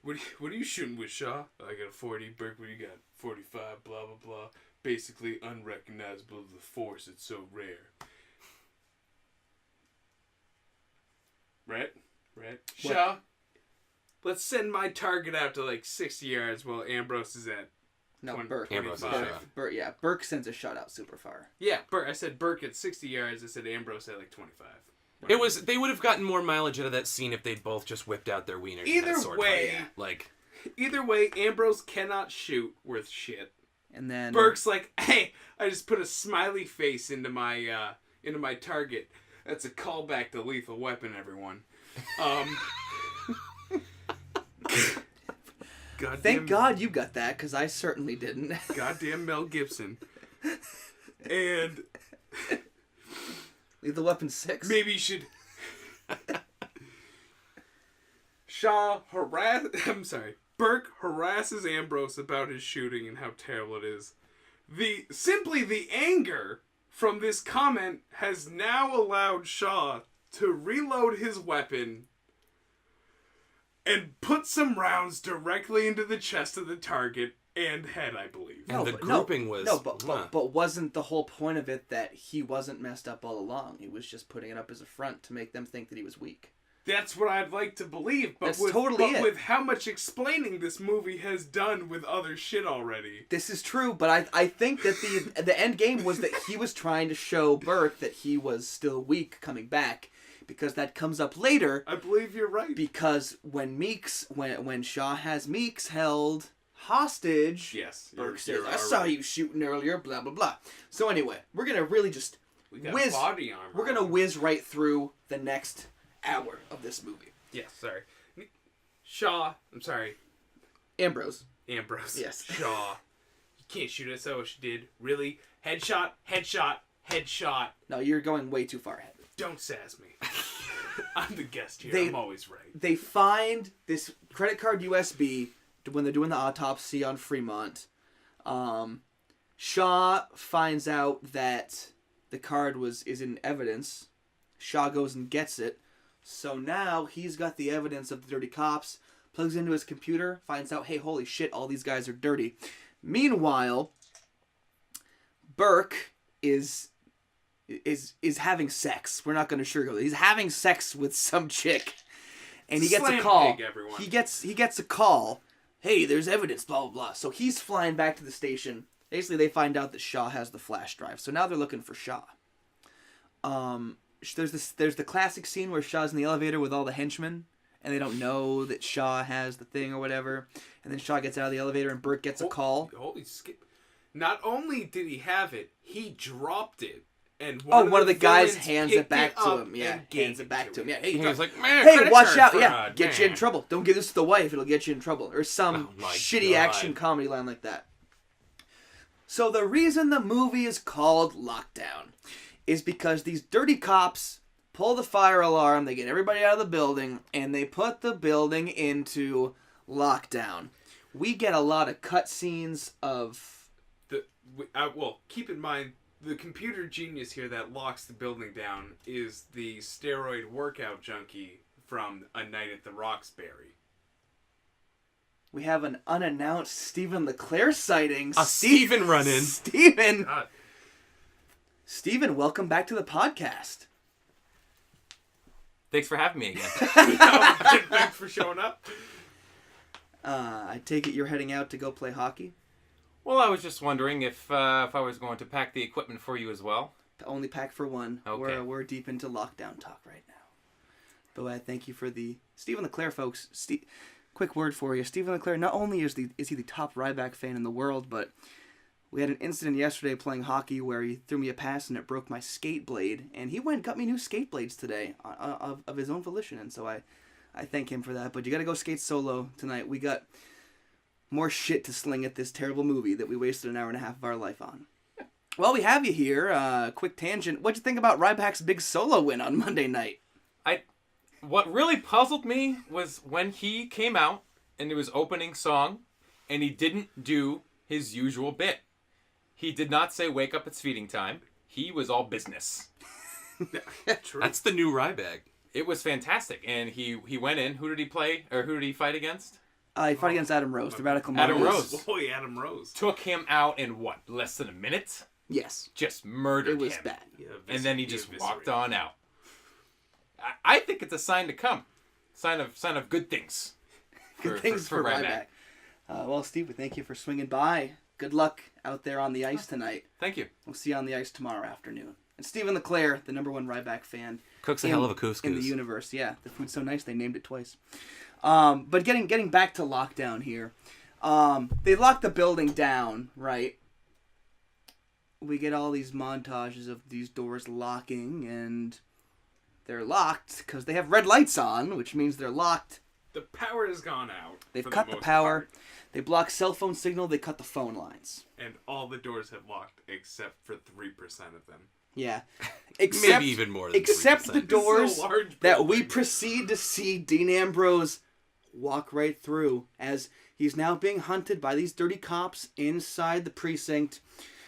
What are you shooting with, Shaw? I got a 40. Burke, what do you got? 45, blah, blah, blah. Basically unrecognizable to the Force. It's so rare. Right? Shaw, let's send my target out to like 60 yards while Ambrose is at...
No,
20,
Burke.
Ambrose
Burke sends a shot out super far.
Yeah, Burke. I said Burke at 60 yards. I said Ambrose at like 25.
Right. They would have gotten more mileage out of that scene if they'd both just whipped out their wieners.
Either way,
Either
way, Ambrose cannot shoot worth shit.
And then
Burke's like, hey, I just put a smiley face into my target. That's a callback to Lethal Weapon, everyone.
Thank God you got that, because I certainly didn't.
Goddamn Mel Gibson. And
Lethal Weapon 6.
maybe you should... Burke harasses Ambrose about his shooting and how terrible it is. Simply the anger from this comment has now allowed Shaw to reload his weapon and put some rounds directly into the chest of the target and head, I believe.
And the grouping was...
but wasn't the whole point of it that he wasn't messed up all along? He was just putting it up as a front to make them think that he was weak.
That's what I'd like to believe, but with how much explaining this movie has done with other shit already.
This is true, but I think that the end game was that he was trying to show Burke that he was still weak coming back, because that comes up later.
I believe you're right.
Because when Shaw has Meeks held hostage,
yes,
Burke says, I saw you shooting earlier, blah, blah, blah. So anyway, we're going to really just whiz.
Body armor.
We're going to whiz right through the next hour of this movie.
Yes, sorry. Shaw, I'm sorry.
Ambrose.
Yes.
Shaw.
You can't shoot us, that's what she did. Really? Headshot, headshot.
No, you're going way too far ahead.
Don't sass me. I'm the guest here.
They-
I'm always right.
They find this credit card USB when they're doing the autopsy on Fremont. Shaw finds out that the card is in evidence. Shaw goes and gets it. So now he's got the evidence of the dirty cops, plugs into his computer, finds out, hey, holy shit, all these guys are dirty. Meanwhile, Burke is having sex. We're not going to sugarcoat it. He's having sex with some chick. And he gets a
Slam
call.
pig, everyone.
He gets a call. Hey, there's evidence, blah, blah, blah. So he's flying back to the station. Basically, they find out that Shaw has the flash drive. So now they're looking for Shaw. There's the classic scene where Shaw's in the elevator with all the henchmen, and they don't know that Shaw has the thing or whatever. And then Shaw gets out of the elevator, and Burke gets a call.
Holy skip! Not only did he have it, he dropped it, and
One of the guys
villains
hands it
picked
back to
up
him. Yeah,
and gave
hands it back to him.
him.
Yeah, hey,
He was like, man,
hey,
credit
watch
card
out! Yeah,
fraud,
get you in
man."
trouble. Don't give this to the wife; it'll get you in trouble. Or some
Oh my
shitty
God.
action comedy line like that. So the reason the movie is called Lockdown is because these dirty cops pull the fire alarm, they get everybody out of the building, and they put the building into lockdown. We get a lot of cutscenes of...
Well, keep in mind, the computer genius here that locks the building down is the steroid workout junkie from A Night at the Roxbury.
We have an unannounced Stephen LeClaire sighting.
A Steven run-in.
Steven!
God.
Steven, welcome back to the podcast.
Thanks for having me again.
Thanks for showing up.
I take it you're heading out to go play hockey?
Well, I was just wondering if I was going to pack the equipment for you as well.
Only pack for one.
Okay.
We're deep into lockdown talk right now. But I thank you for the... Stephen LeClaire, folks. Quick word for you. Stephen LeClaire, not only is he the top Ryback fan in the world, but we had an incident yesterday playing hockey where he threw me a pass and it broke my skate blade. And he went and got me new skate blades today of his own volition. And so I thank him for that. But you got to go skate solo tonight. We got more shit to sling at this terrible movie that we wasted an hour and a half of our life on. Well, we have you here. Quick tangent. What'd you think about Ryback's big solo win on Monday night?
What really puzzled me was when he came out and it was opening song, and he didn't do his usual bit. He did not say "wake up, it's feeding time." He was all business.
True.
That's the new Ryback.
It was fantastic, and he went in. Who did he play, or who did he fight against?
He fought against Adam Rose, the Radical
Adam
Martyrs.
Rose.
Boy, Adam Rose.
Took him out in what, less than a minute?
Yes.
Just murdered him.
It was bad.
Yeah,
And then he just
eviscerated.
walked on out. I think it's a sign to come. Sign of good things.
Good things for
Ryback.
Ryback. Well, Steve, we thank you for swinging by. Good luck out there on the ice tonight.
Thank you.
We'll see you on the ice tomorrow afternoon. And Stephen LeClaire, the ¡1 Ryback fan.
Cooks a hell of a couscous.
In the universe, yeah. The food's so nice, they named it twice. But getting back to lockdown here. They locked the building down, right? We get all these montages of these doors locking, and they're locked because they have red lights on, which means they're locked.
The power has gone out.
They've
for
cut the
most
power.
part,
They block cell phone signal. They cut the phone lines.
and all the doors have locked except for 3% of them.
Yeah.
Maybe even more than
Except
3%.
the doors
This is a large
that we
building.
proceed to see Dean Ambrose walk right through as he's now being hunted by these dirty cops inside the precinct.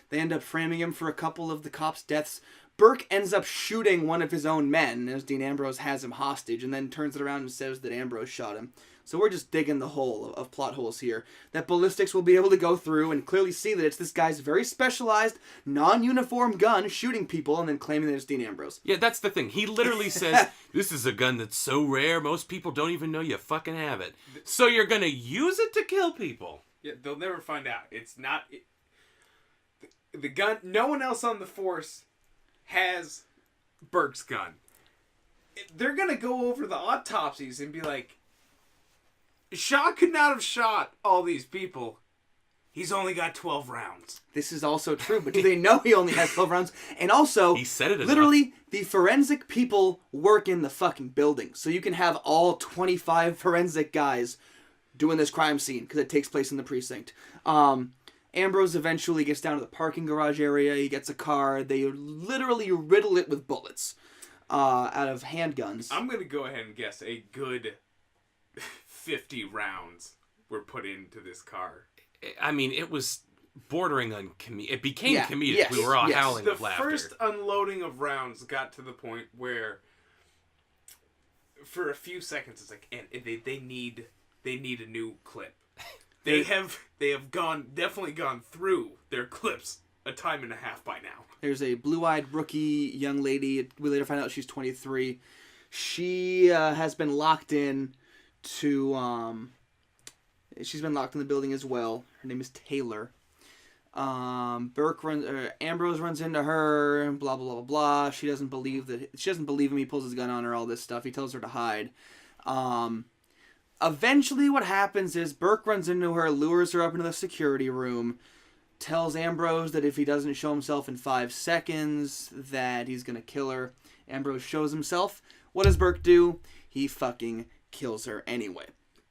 They end up framing him for a couple of the cops' deaths. Burke ends up shooting one of his own men as Dean Ambrose has him hostage and then turns it around and says that Ambrose shot him. So we're just digging the hole of plot holes here that ballistics will be able to go through and clearly see that it's this guy's very specialized, non-uniform gun shooting people and then claiming that it's Dean Ambrose.
Yeah, that's the thing. He literally says, this is a gun that's so rare, most people don't even know you fucking have it. So you're gonna use it to kill people.
Yeah, they'll never find out. It's not... the gun... No one else on the force has Burke's gun. They're gonna go over the autopsies and be like, Shaw could not have shot all these people. He's only got 12 rounds.
This is also true, but do they know he only has 12 rounds? And also,
He said it enough.
literally, the forensic people work in the fucking building. So you can have all 25 forensic guys doing this crime scene because it takes place in the precinct. Ambrose eventually gets down to the parking garage area. He gets a car. They literally riddle it with bullets out of handguns.
I'm going to go ahead and guess a good 50 rounds were put into this car.
I mean, it was bordering on it became
Yeah,
comedic.
yes,
We were all
yes.
howling
The
with laughter.
first unloading of rounds got to the point where, for a few seconds, it's like, and they need a new clip. They have definitely gone through their clips a time and a half by now.
There's a blue-eyed rookie young lady. We later find out she's 23. She has been locked in to. She's been locked in the building as well. Her name is Taylor. Ambrose runs into her. Blah blah blah blah. She doesn't believe him. He pulls his gun on her. All this stuff. He tells her to hide. Eventually, what happens is Burke runs into her, lures her up into the security room, tells Ambrose that if he doesn't show himself in 5 seconds, that he's gonna kill her. Ambrose shows himself. What does Burke do? He fucking kills her anyway.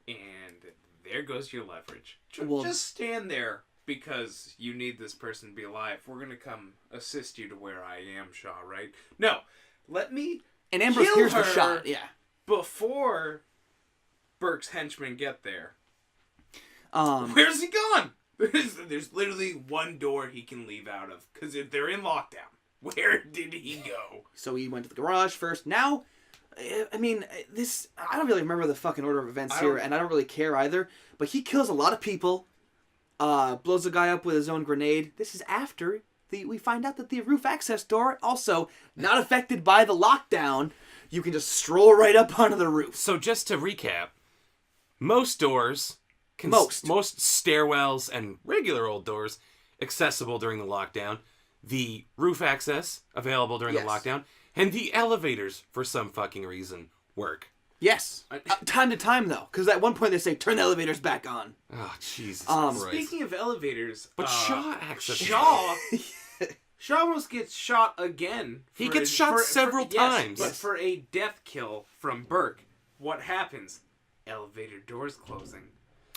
And there goes your leverage.
Well-
Just stand there because you need this person to be alive. We're gonna come assist you to where I am, Shaw, right? No. Let me
And Ambrose
kill
hears the
her
shot. Yeah.
before Burke's henchmen get there.
Um,
Where's he gone? There's literally one door he can leave out of because they're in lockdown. Where did he go?
So he went to the garage first. Now, I mean, I don't really remember the fucking order of events here, and I don't really care either. But he kills a lot of people, blows a guy up with his own grenade. This is after we find out that the roof access door, also not affected by the lockdown. You can just stroll right up onto the roof.
So just to recap, most doors, most stairwells and regular old doors accessible during the lockdown, the roof access available during the lockdown, and the elevators, for some fucking reason, work.
Yes. Time to time, though. Because at one point they say, turn the elevators back on.
Oh, Jesus Christ.
Speaking of elevators...
But Shaw access...
Shaw almost gets shot again.
He gets shot several times.
But for a death kill from Burke, what happens? Elevator doors closing.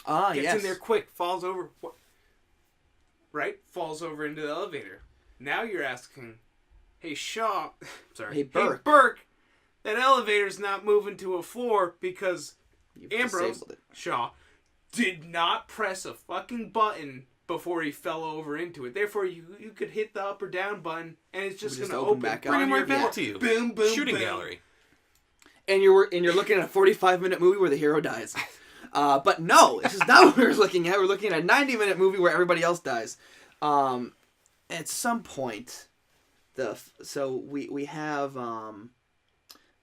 Gets in there quick, falls over... Right? Falls over into the elevator. Now you're asking... Hey, Shaw... Sorry.
Hey, Burke.
Hey, Burke, that elevator's not moving to a floor because Ambrose, Shaw, did not press a fucking button before he fell over into it. Therefore, you could hit the up or down button, and it's just going to open
back up.
Bring him right back to you.
Boom, boom,
Shooting
boom.
gallery.
And you're looking at a 45-minute movie where the hero dies. But no, this is not what we're looking at. We're looking at a 90-minute movie where everybody else dies. At some point... we have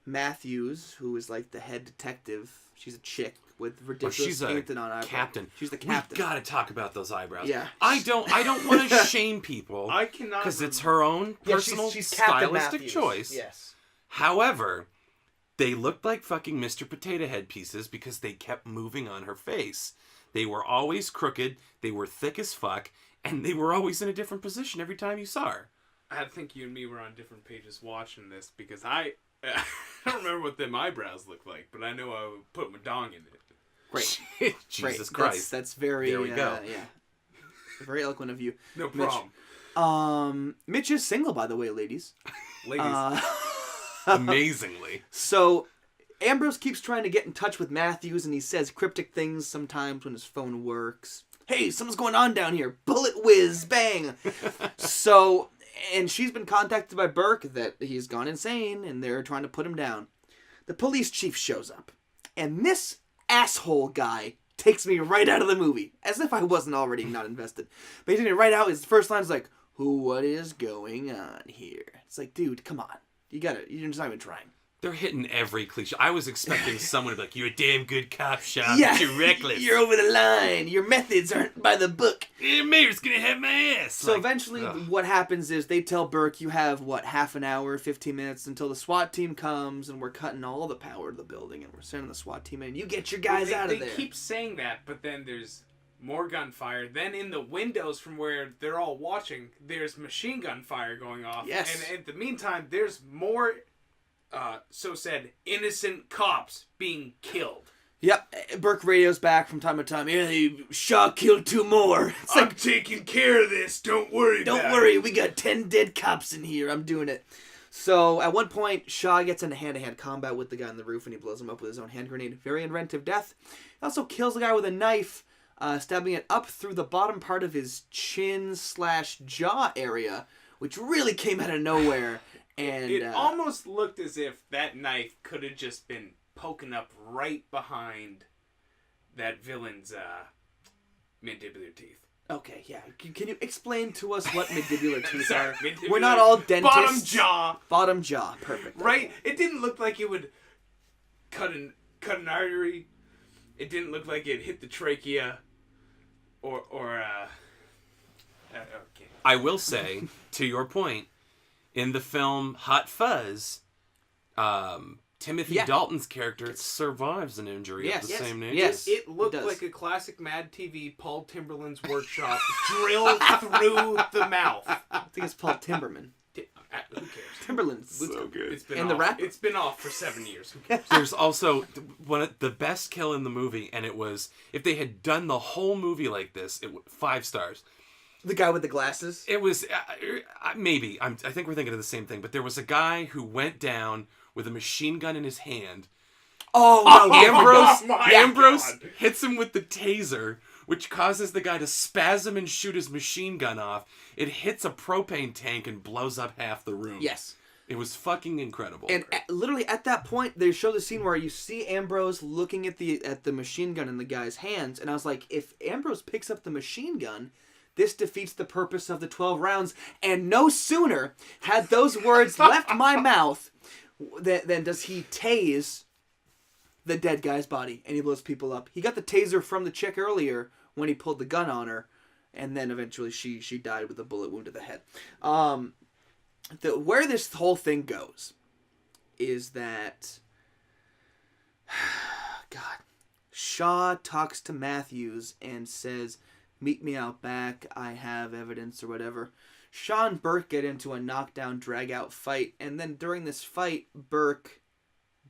Matthews, who is like the head detective. She's a chick with ridiculous painted on eyebrows.
Captain.
She's the captain.
We gotta talk about those eyebrows.
Yeah.
I don't want to shame people.
I cannot
because it's her own personal
she's Captain
stylistic
Matthews.
choice.
Yes.
However, they looked like fucking Mr. Potato Head pieces because they kept moving on her face. They were always crooked. They were thick as fuck, and they were always in a different position every time you saw her.
I think you and me were on different pages watching this because I don't remember what them eyebrows look like, but I know I would put my dong in it.
Great.
Jesus
Great.
Christ.
That's very.
There we go.
Yeah. Very eloquent of you.
No
Mitch.
problem.
Mitch is single, by the way, ladies.
Ladies.
Amazingly.
So Ambrose keeps trying to get in touch with Matthews, and he says cryptic things sometimes when his phone works. Hey, something's going on down here. Bullet whiz, bang. So, and she's been contacted by Burke that he's gone insane, and they're trying to put him down. The police chief shows up, and this asshole guy takes me right out of the movie, as if I wasn't already not invested. But he takes me right out. His first line is like, what is going on here? It's like, dude, come on. You're just not even trying.
They're hitting every cliche. I was expecting someone to be like, you're a damn good cop, Sean,
Yeah.
but you're reckless.
You're over the line. Your methods aren't by the book.
Mayor's gonna have my ass.
So eventually what happens is they tell Burke you have, half an hour, 15 minutes until the SWAT team comes, and we're cutting all the power to the building, and we're sending the SWAT team in. You get your guys out of there.
They keep saying that, but then there's more gunfire. Then in the windows from where they're all watching, there's machine gun fire going off.
Yes.
And in the meantime, there's more... innocent cops being killed.
Yep, Burke radios back from time to time. Yeah, Shaw killed 2 more. It's
I'm taking care of this. Don't worry.
don't worry, we got 10 dead cops in here. I'm doing it. So at one point, Shaw gets into hand-to-hand combat with the guy on the roof, and he blows him up with his own hand grenade. Very inventive death. He also kills the guy with a knife, stabbing it up through the bottom part of his chin/jaw area, which really came out of nowhere. And
it almost looked as if that knife could have just been poking up right behind that villain's mandibular teeth.
Okay, yeah. Can you explain to us what mandibular teeth are? We're not all dentists. Bottom jaw. Perfect.
Right? It didn't look like it would cut an artery. It didn't look like it hit the trachea. Or okay.
I will say, to your point, in the film Hot Fuzz, Timothy Dalton's character survives an injury of the same nature.
Yes,
it looked like a classic Mad TV Paul Timberland's workshop drilled through the mouth.
I think it's Paul Timberman.
Who cares?
Timberland's
So good.
It's been
And
off.
the rapper?
It's been off for 7 years. Who cares?
There's also one of the best kill in the movie, and it was, if they had done the whole movie like this, 5 stars.
The guy with the glasses.
It was maybe I think we're thinking of the same thing, but there was a guy who went down with a machine gun in his hand.
Oh no!
Ambrose hits him with the taser, which causes the guy to spasm and shoot his machine gun off. It hits a propane tank and blows up half the room.
Yes.
It was fucking incredible.
And literally at that point, they show the scene where you see Ambrose looking at the machine gun in the guy's hands, and I was like, if Ambrose picks up the machine gun, this defeats the purpose of the 12 rounds. And no sooner had those words left my mouth than does he tase the dead guy's body, and he blows people up. He got the taser from the chick earlier when he pulled the gun on her, and then eventually she died with a bullet wound to the head. Where this whole thing goes is that Shaw talks to Matthews and says, "Meet me out back, I have evidence," or whatever. Shaw and Burke get into a knockdown, drag-out fight, and then during this fight, Burke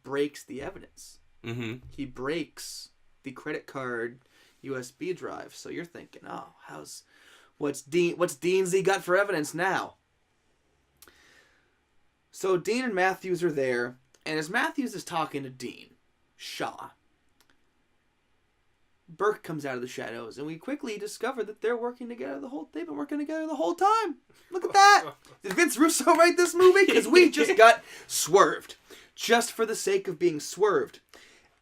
breaks the evidence.
Mm-hmm.
He breaks the credit card USB drive. So you're thinking, oh, what's Dean's he got for evidence now? So Dean and Matthews are there, and as Matthews is talking to Dean, Shaw, Burke comes out of the shadows, and we quickly discover that they're working together they've been working together the whole time. Look at that! Did Vince Russo write this movie? Because we just got swerved. Just for the sake of being swerved.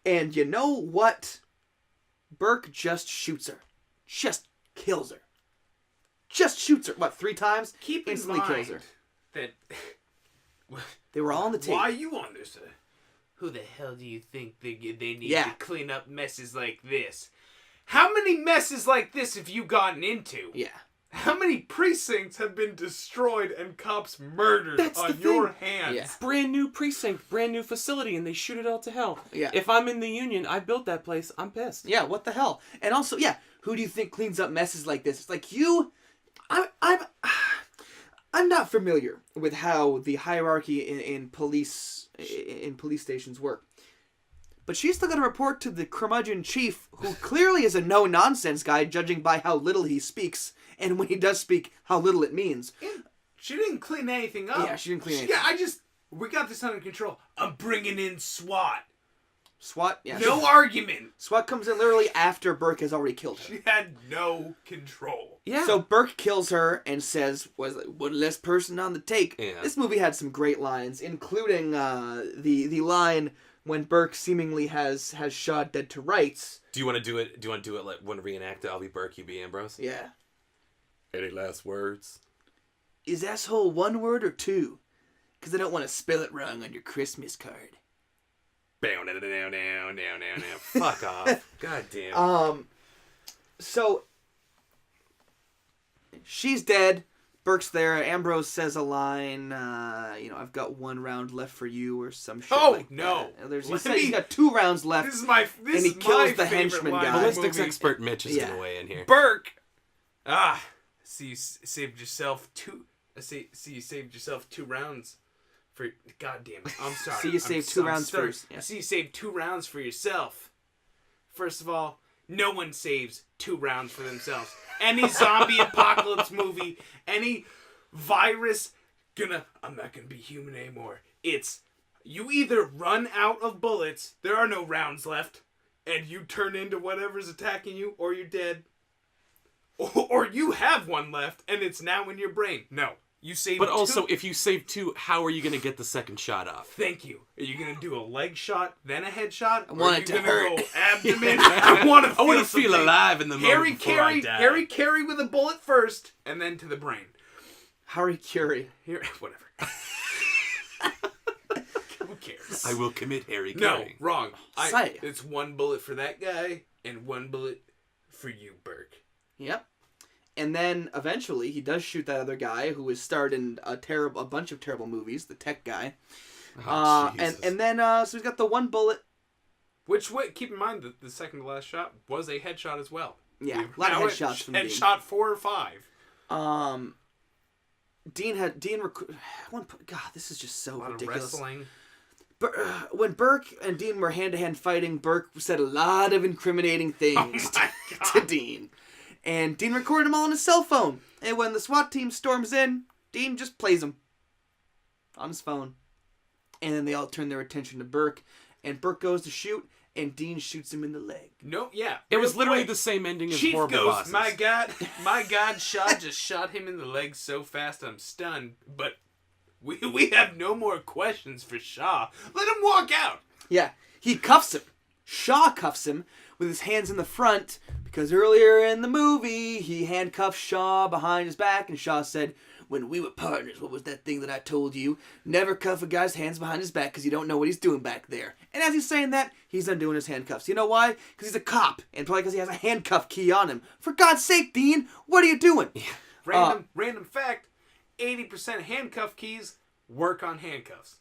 And you know what? Burke just shoots her. Just kills her. Just shoots her. What, 3 times?
Keep in
Instantly
mind
kills her.
that
They were all on the tape.
why you on this? Who the hell do you think they need to clean up messes like this? How many messes like this have you gotten into?
Yeah.
How many precincts have been destroyed and cops murdered on your hands?
Yeah.
Brand new precinct, brand new facility, and they shoot it all to hell.
Yeah.
If I'm in the union, I built that place, I'm pissed.
Yeah, what the hell? And also, who do you think cleans up messes like this? It's like I'm not familiar with how the hierarchy in police stations work. But she's still got to report to the curmudgeon chief, who clearly is a no-nonsense guy, judging by how little he speaks, and when he does speak, how little it means.
She didn't clean anything up.
Yeah, she didn't clean anything.
Yeah, we got this under control. I'm bringing in SWAT.
SWAT? Yeah.
No argument.
SWAT comes in literally after Burke has already killed her.
She had no control.
Yeah.
So Burke kills her and says, "Was one less person on the take."
Yeah.
This movie had some great lines, including the line when Burke seemingly has Shaw dead to rights.
Do you want to do it? Do you want to do it like one reenact? I'll be Burke, you be Ambrose.
Yeah.
Any last words?
Is asshole 1 word or 2? Because I don't want to spell it wrong on your Christmas card.
Down. Fuck off. God damn.
So she's dead. Burke's there. Ambrose says a line, I've got 1 round left for you, or some shit like
no.
that. He's got 2 rounds left.
This is my
and he kills the henchman guy.
Ballistics expert Mitch is gonna weigh in here.
Burke.
See you saved yourself 2. See you saved yourself 2 rounds. For God damn it! I'm sorry.
See you saved 2 rounds first. Yeah.
See you saved 2 rounds for yourself. First of all, no one saves 2 rounds for themselves. Any zombie apocalypse movie, any virus, I'm not gonna be human anymore. It's, you either run out of bullets, there are no rounds left, and you turn into whatever's attacking you, or you're dead. Or you have one left, and it's now in your brain. No. You save 2.
But also, if you save 2, how are you going to get the second shot off?
Thank you. Are you going to do a leg shot, then a headshot?
I want it to hurt.
Go abdomen? I want to
feel alive in the moment before I die.
Harry Carey with a bullet first, and then to the brain.
Harry Carey.
Whatever. Who cares?
I will commit Harry
No,
Carey.
wrong.
Say.
It's 1 bullet for that guy, and 1 bullet for you, Burke.
Yep. And then eventually he does shoot that other guy who was starred in a bunch of terrible movies, the tech guy. And then so he's got the 1 bullet.
Which keep in mind that the second to last shot was a headshot as well.
Yeah, a lot of headshots from Dean.
Headshot 4 or 5.
God, this is just so ridiculous.
Of wrestling.
When Burke and Dean were hand-to-hand fighting, Burke said a lot of incriminating things to Dean. And Dean recorded them all on his cell phone. And when the SWAT team storms in, Dean just plays them on his phone. And then they all turn their attention to Burke. And Burke goes to shoot, and Dean shoots him in the leg.
No, yeah.
It was literally the same ending as
Chief
Horrible
goes,
Bosses.
my God, Shaw just shot him in the leg so fast I'm stunned. But we have no more questions for Shaw. Let him walk out.
Yeah, he cuffs him. Shaw cuffs him with his hands in the front because earlier in the movie he handcuffed Shaw behind his back, and Shaw said, "When we were partners, what was that thing that I told you? Never cuff a guy's hands behind his back because you don't know what he's doing back there." And as he's saying that, he's undoing his handcuffs. You know why? Because he's a cop, and probably because he has a handcuff key on him. For God's sake, Dean, what are you doing?
Random fact, 80% of handcuff keys work on handcuffs.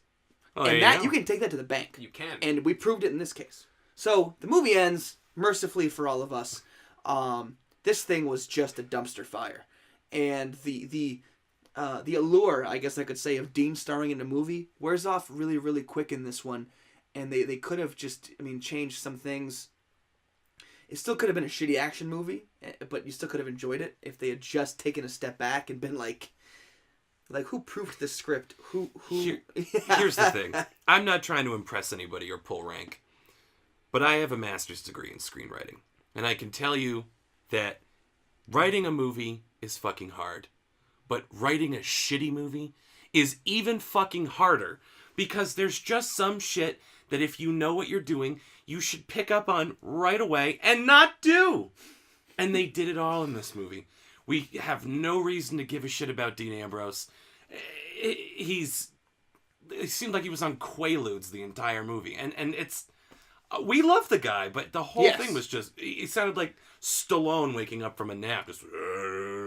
You can take that to the bank.
You can.
And we proved it in this case. So the movie ends, mercifully for all of us. This thing was just a dumpster fire. And the allure, I guess I could say, of Dean starring in a movie wears off really, really quick in this one. And they could have just, changed some things. It still could have been a shitty action movie, but you still could have enjoyed it if they had just taken a step back and been like who proofed the script?
Here's the thing. I'm not trying to impress anybody or pull rank, but I have a master's degree in screenwriting. And I can tell you that writing a movie is fucking hard. But writing a shitty movie is even fucking harder, because there's just some shit that if you know what you're doing, you should pick up on right away and not do. And they did it all in this movie. We have no reason to give a shit about Dean Ambrose. It seemed like he was on Quaaludes the entire movie. And it's... we love the guy, but the whole thing was just... He sounded like Stallone waking up from a nap. Just...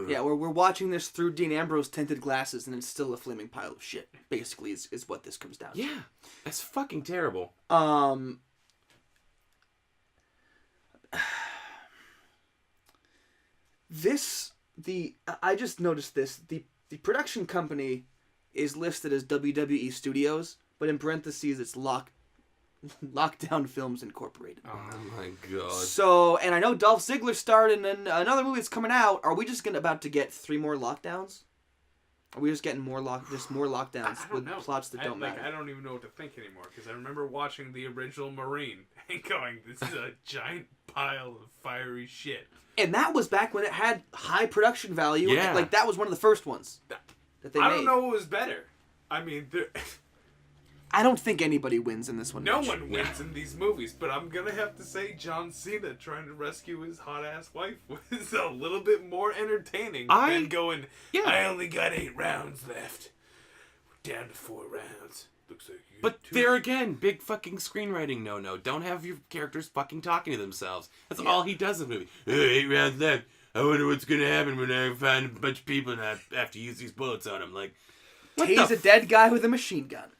Yeah, we're watching this through Dean Ambrose tinted glasses, and it's still a flaming pile of shit, basically, is what this comes down to.
Yeah, that's fucking terrible.
I just noticed this. The production company is listed as WWE Studios, but in parentheses it's Lockdown Films Incorporated.
Oh my god.
So, and I know Dolph Ziggler starred in another movie that's coming out. Are we just about to get 3 more lockdowns? Are we just getting more lockdowns with plots that don't matter?
I don't even know what to think anymore, because I remember watching the original Marine and going, this is a giant pile of fiery shit.
And that was back when it had high production value.
Yeah.
Like, that was one of the first ones that they made.
I don't know what was better. I mean,
I don't think anybody wins in this one.
no one wins in these movies, but I'm going to have to say John Cena trying to rescue his hot-ass wife was a little bit more entertaining than going, I only got 8 rounds left. We're down to 4 rounds. Looks like you
But there again, big fucking screenwriting no. Don't have your characters fucking talking to themselves. That's all he does in the movie. 8 rounds left. I wonder what's going to happen when I find a bunch of people and I have to use these bullets on them. Like,
Tase a dead guy with a machine gun.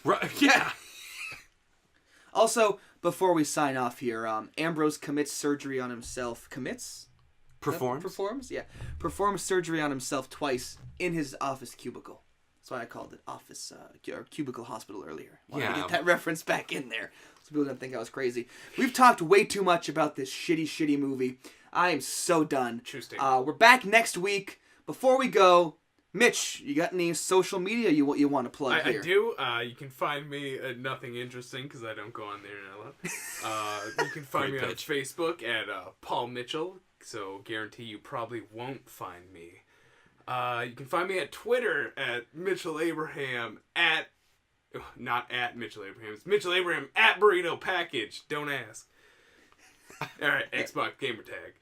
Right, yeah.
Also, before we sign off here, Ambrose commits surgery on himself.
Performs?
Performs? Yeah. Performs surgery on himself twice in his office cubicle. That's why I called it office or cubicle hospital earlier. Wanted to
Yeah.
get that reference back in there so people don't think I was crazy. We've talked way too much about this shitty movie. I am so done.
True statement.
We're back next week. Before we go, Mitch, you got any social media you want to plug
I
here?
do. You can find me at Nothing Interesting because I don't go on there a lot. You can find
Great
me
pitch.
on Facebook at Paul Mitchell, so guarantee you probably won't find me. You can find me at Twitter at Mitchell Abraham not at Mitchell Abraham. It's Mitchell Abraham at Burrito Package. Don't ask. All right, Xbox gamer tag.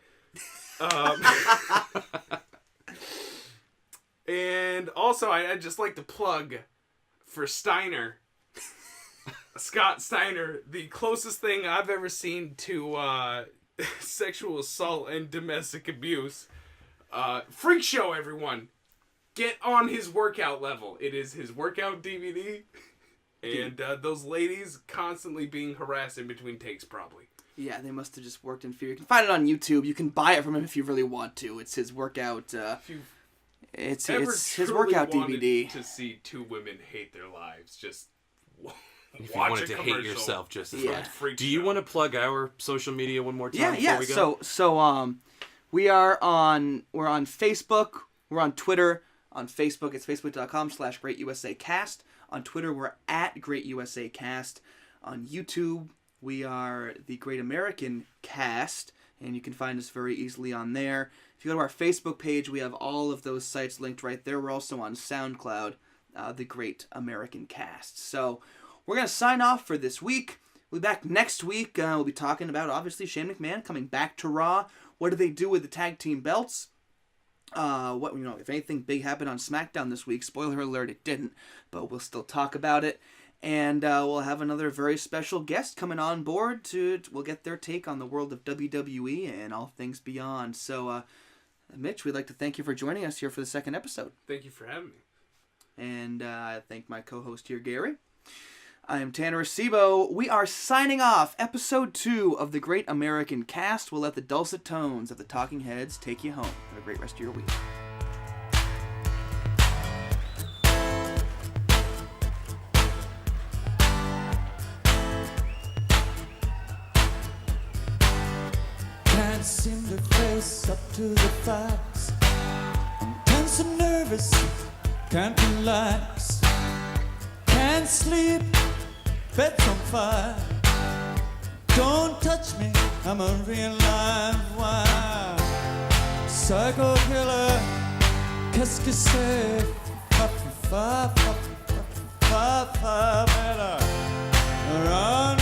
And also, I'd just like to plug for Steiner, Scott Steiner, the closest thing I've ever seen to sexual assault and domestic abuse. Freak Show, everyone. Get on his workout level. It is his workout DVD. And those ladies constantly being harassed in between takes, probably.
Yeah, they must have just worked in fear. You can find it on YouTube. You can buy it from him if you really want to. It's his workout.
If you've
It's his
truly
workout
wanted
DVD.
to see two women hate their lives, just
If you
watch
wanted
a
to hate
commercial.
yourself just as
Yeah.
much.
Freak
Do you
Show.
want to plug our social media one more time
Yeah,
before
yeah.
we go?
We're on Facebook. We're on Twitter. On Facebook, it's facebook.com/GreatUSAcast. On Twitter, we're at GreatUSAcast. On YouTube, we are the Great American Cast, and you can find us very easily on there. If you go to our Facebook page, we have all of those sites linked right there. We're also on SoundCloud, the Great American Cast. So we're going to sign off for this week. We'll be back next week. We'll be talking about, obviously, Shane McMahon coming back to Raw. What do they do with the tag team belts? If anything big happened on SmackDown this week, spoiler alert, it didn't, but we'll still talk about it. And we'll have another very special guest coming on board we'll get their take on the world of WWE and all things beyond. So, Mitch, we'd like to thank you for joining us here for the second episode.
Thank you for having me.
And I thank my co-host here, Gary. I am Tanner Acebo. We are signing off episode 2 of the Great American Cast. We'll let the dulcet tones of the Talking Heads take you home. Have a great rest of your week.
Can't seem to face up to the facts. I'm tense and nervous, can't relax. Can't sleep, bed's on fire. Don't touch me, I'm a real live wire. Psycho killer, qu'est-ce que c'est? Fa, fa, fa, fa, fa, fa, better run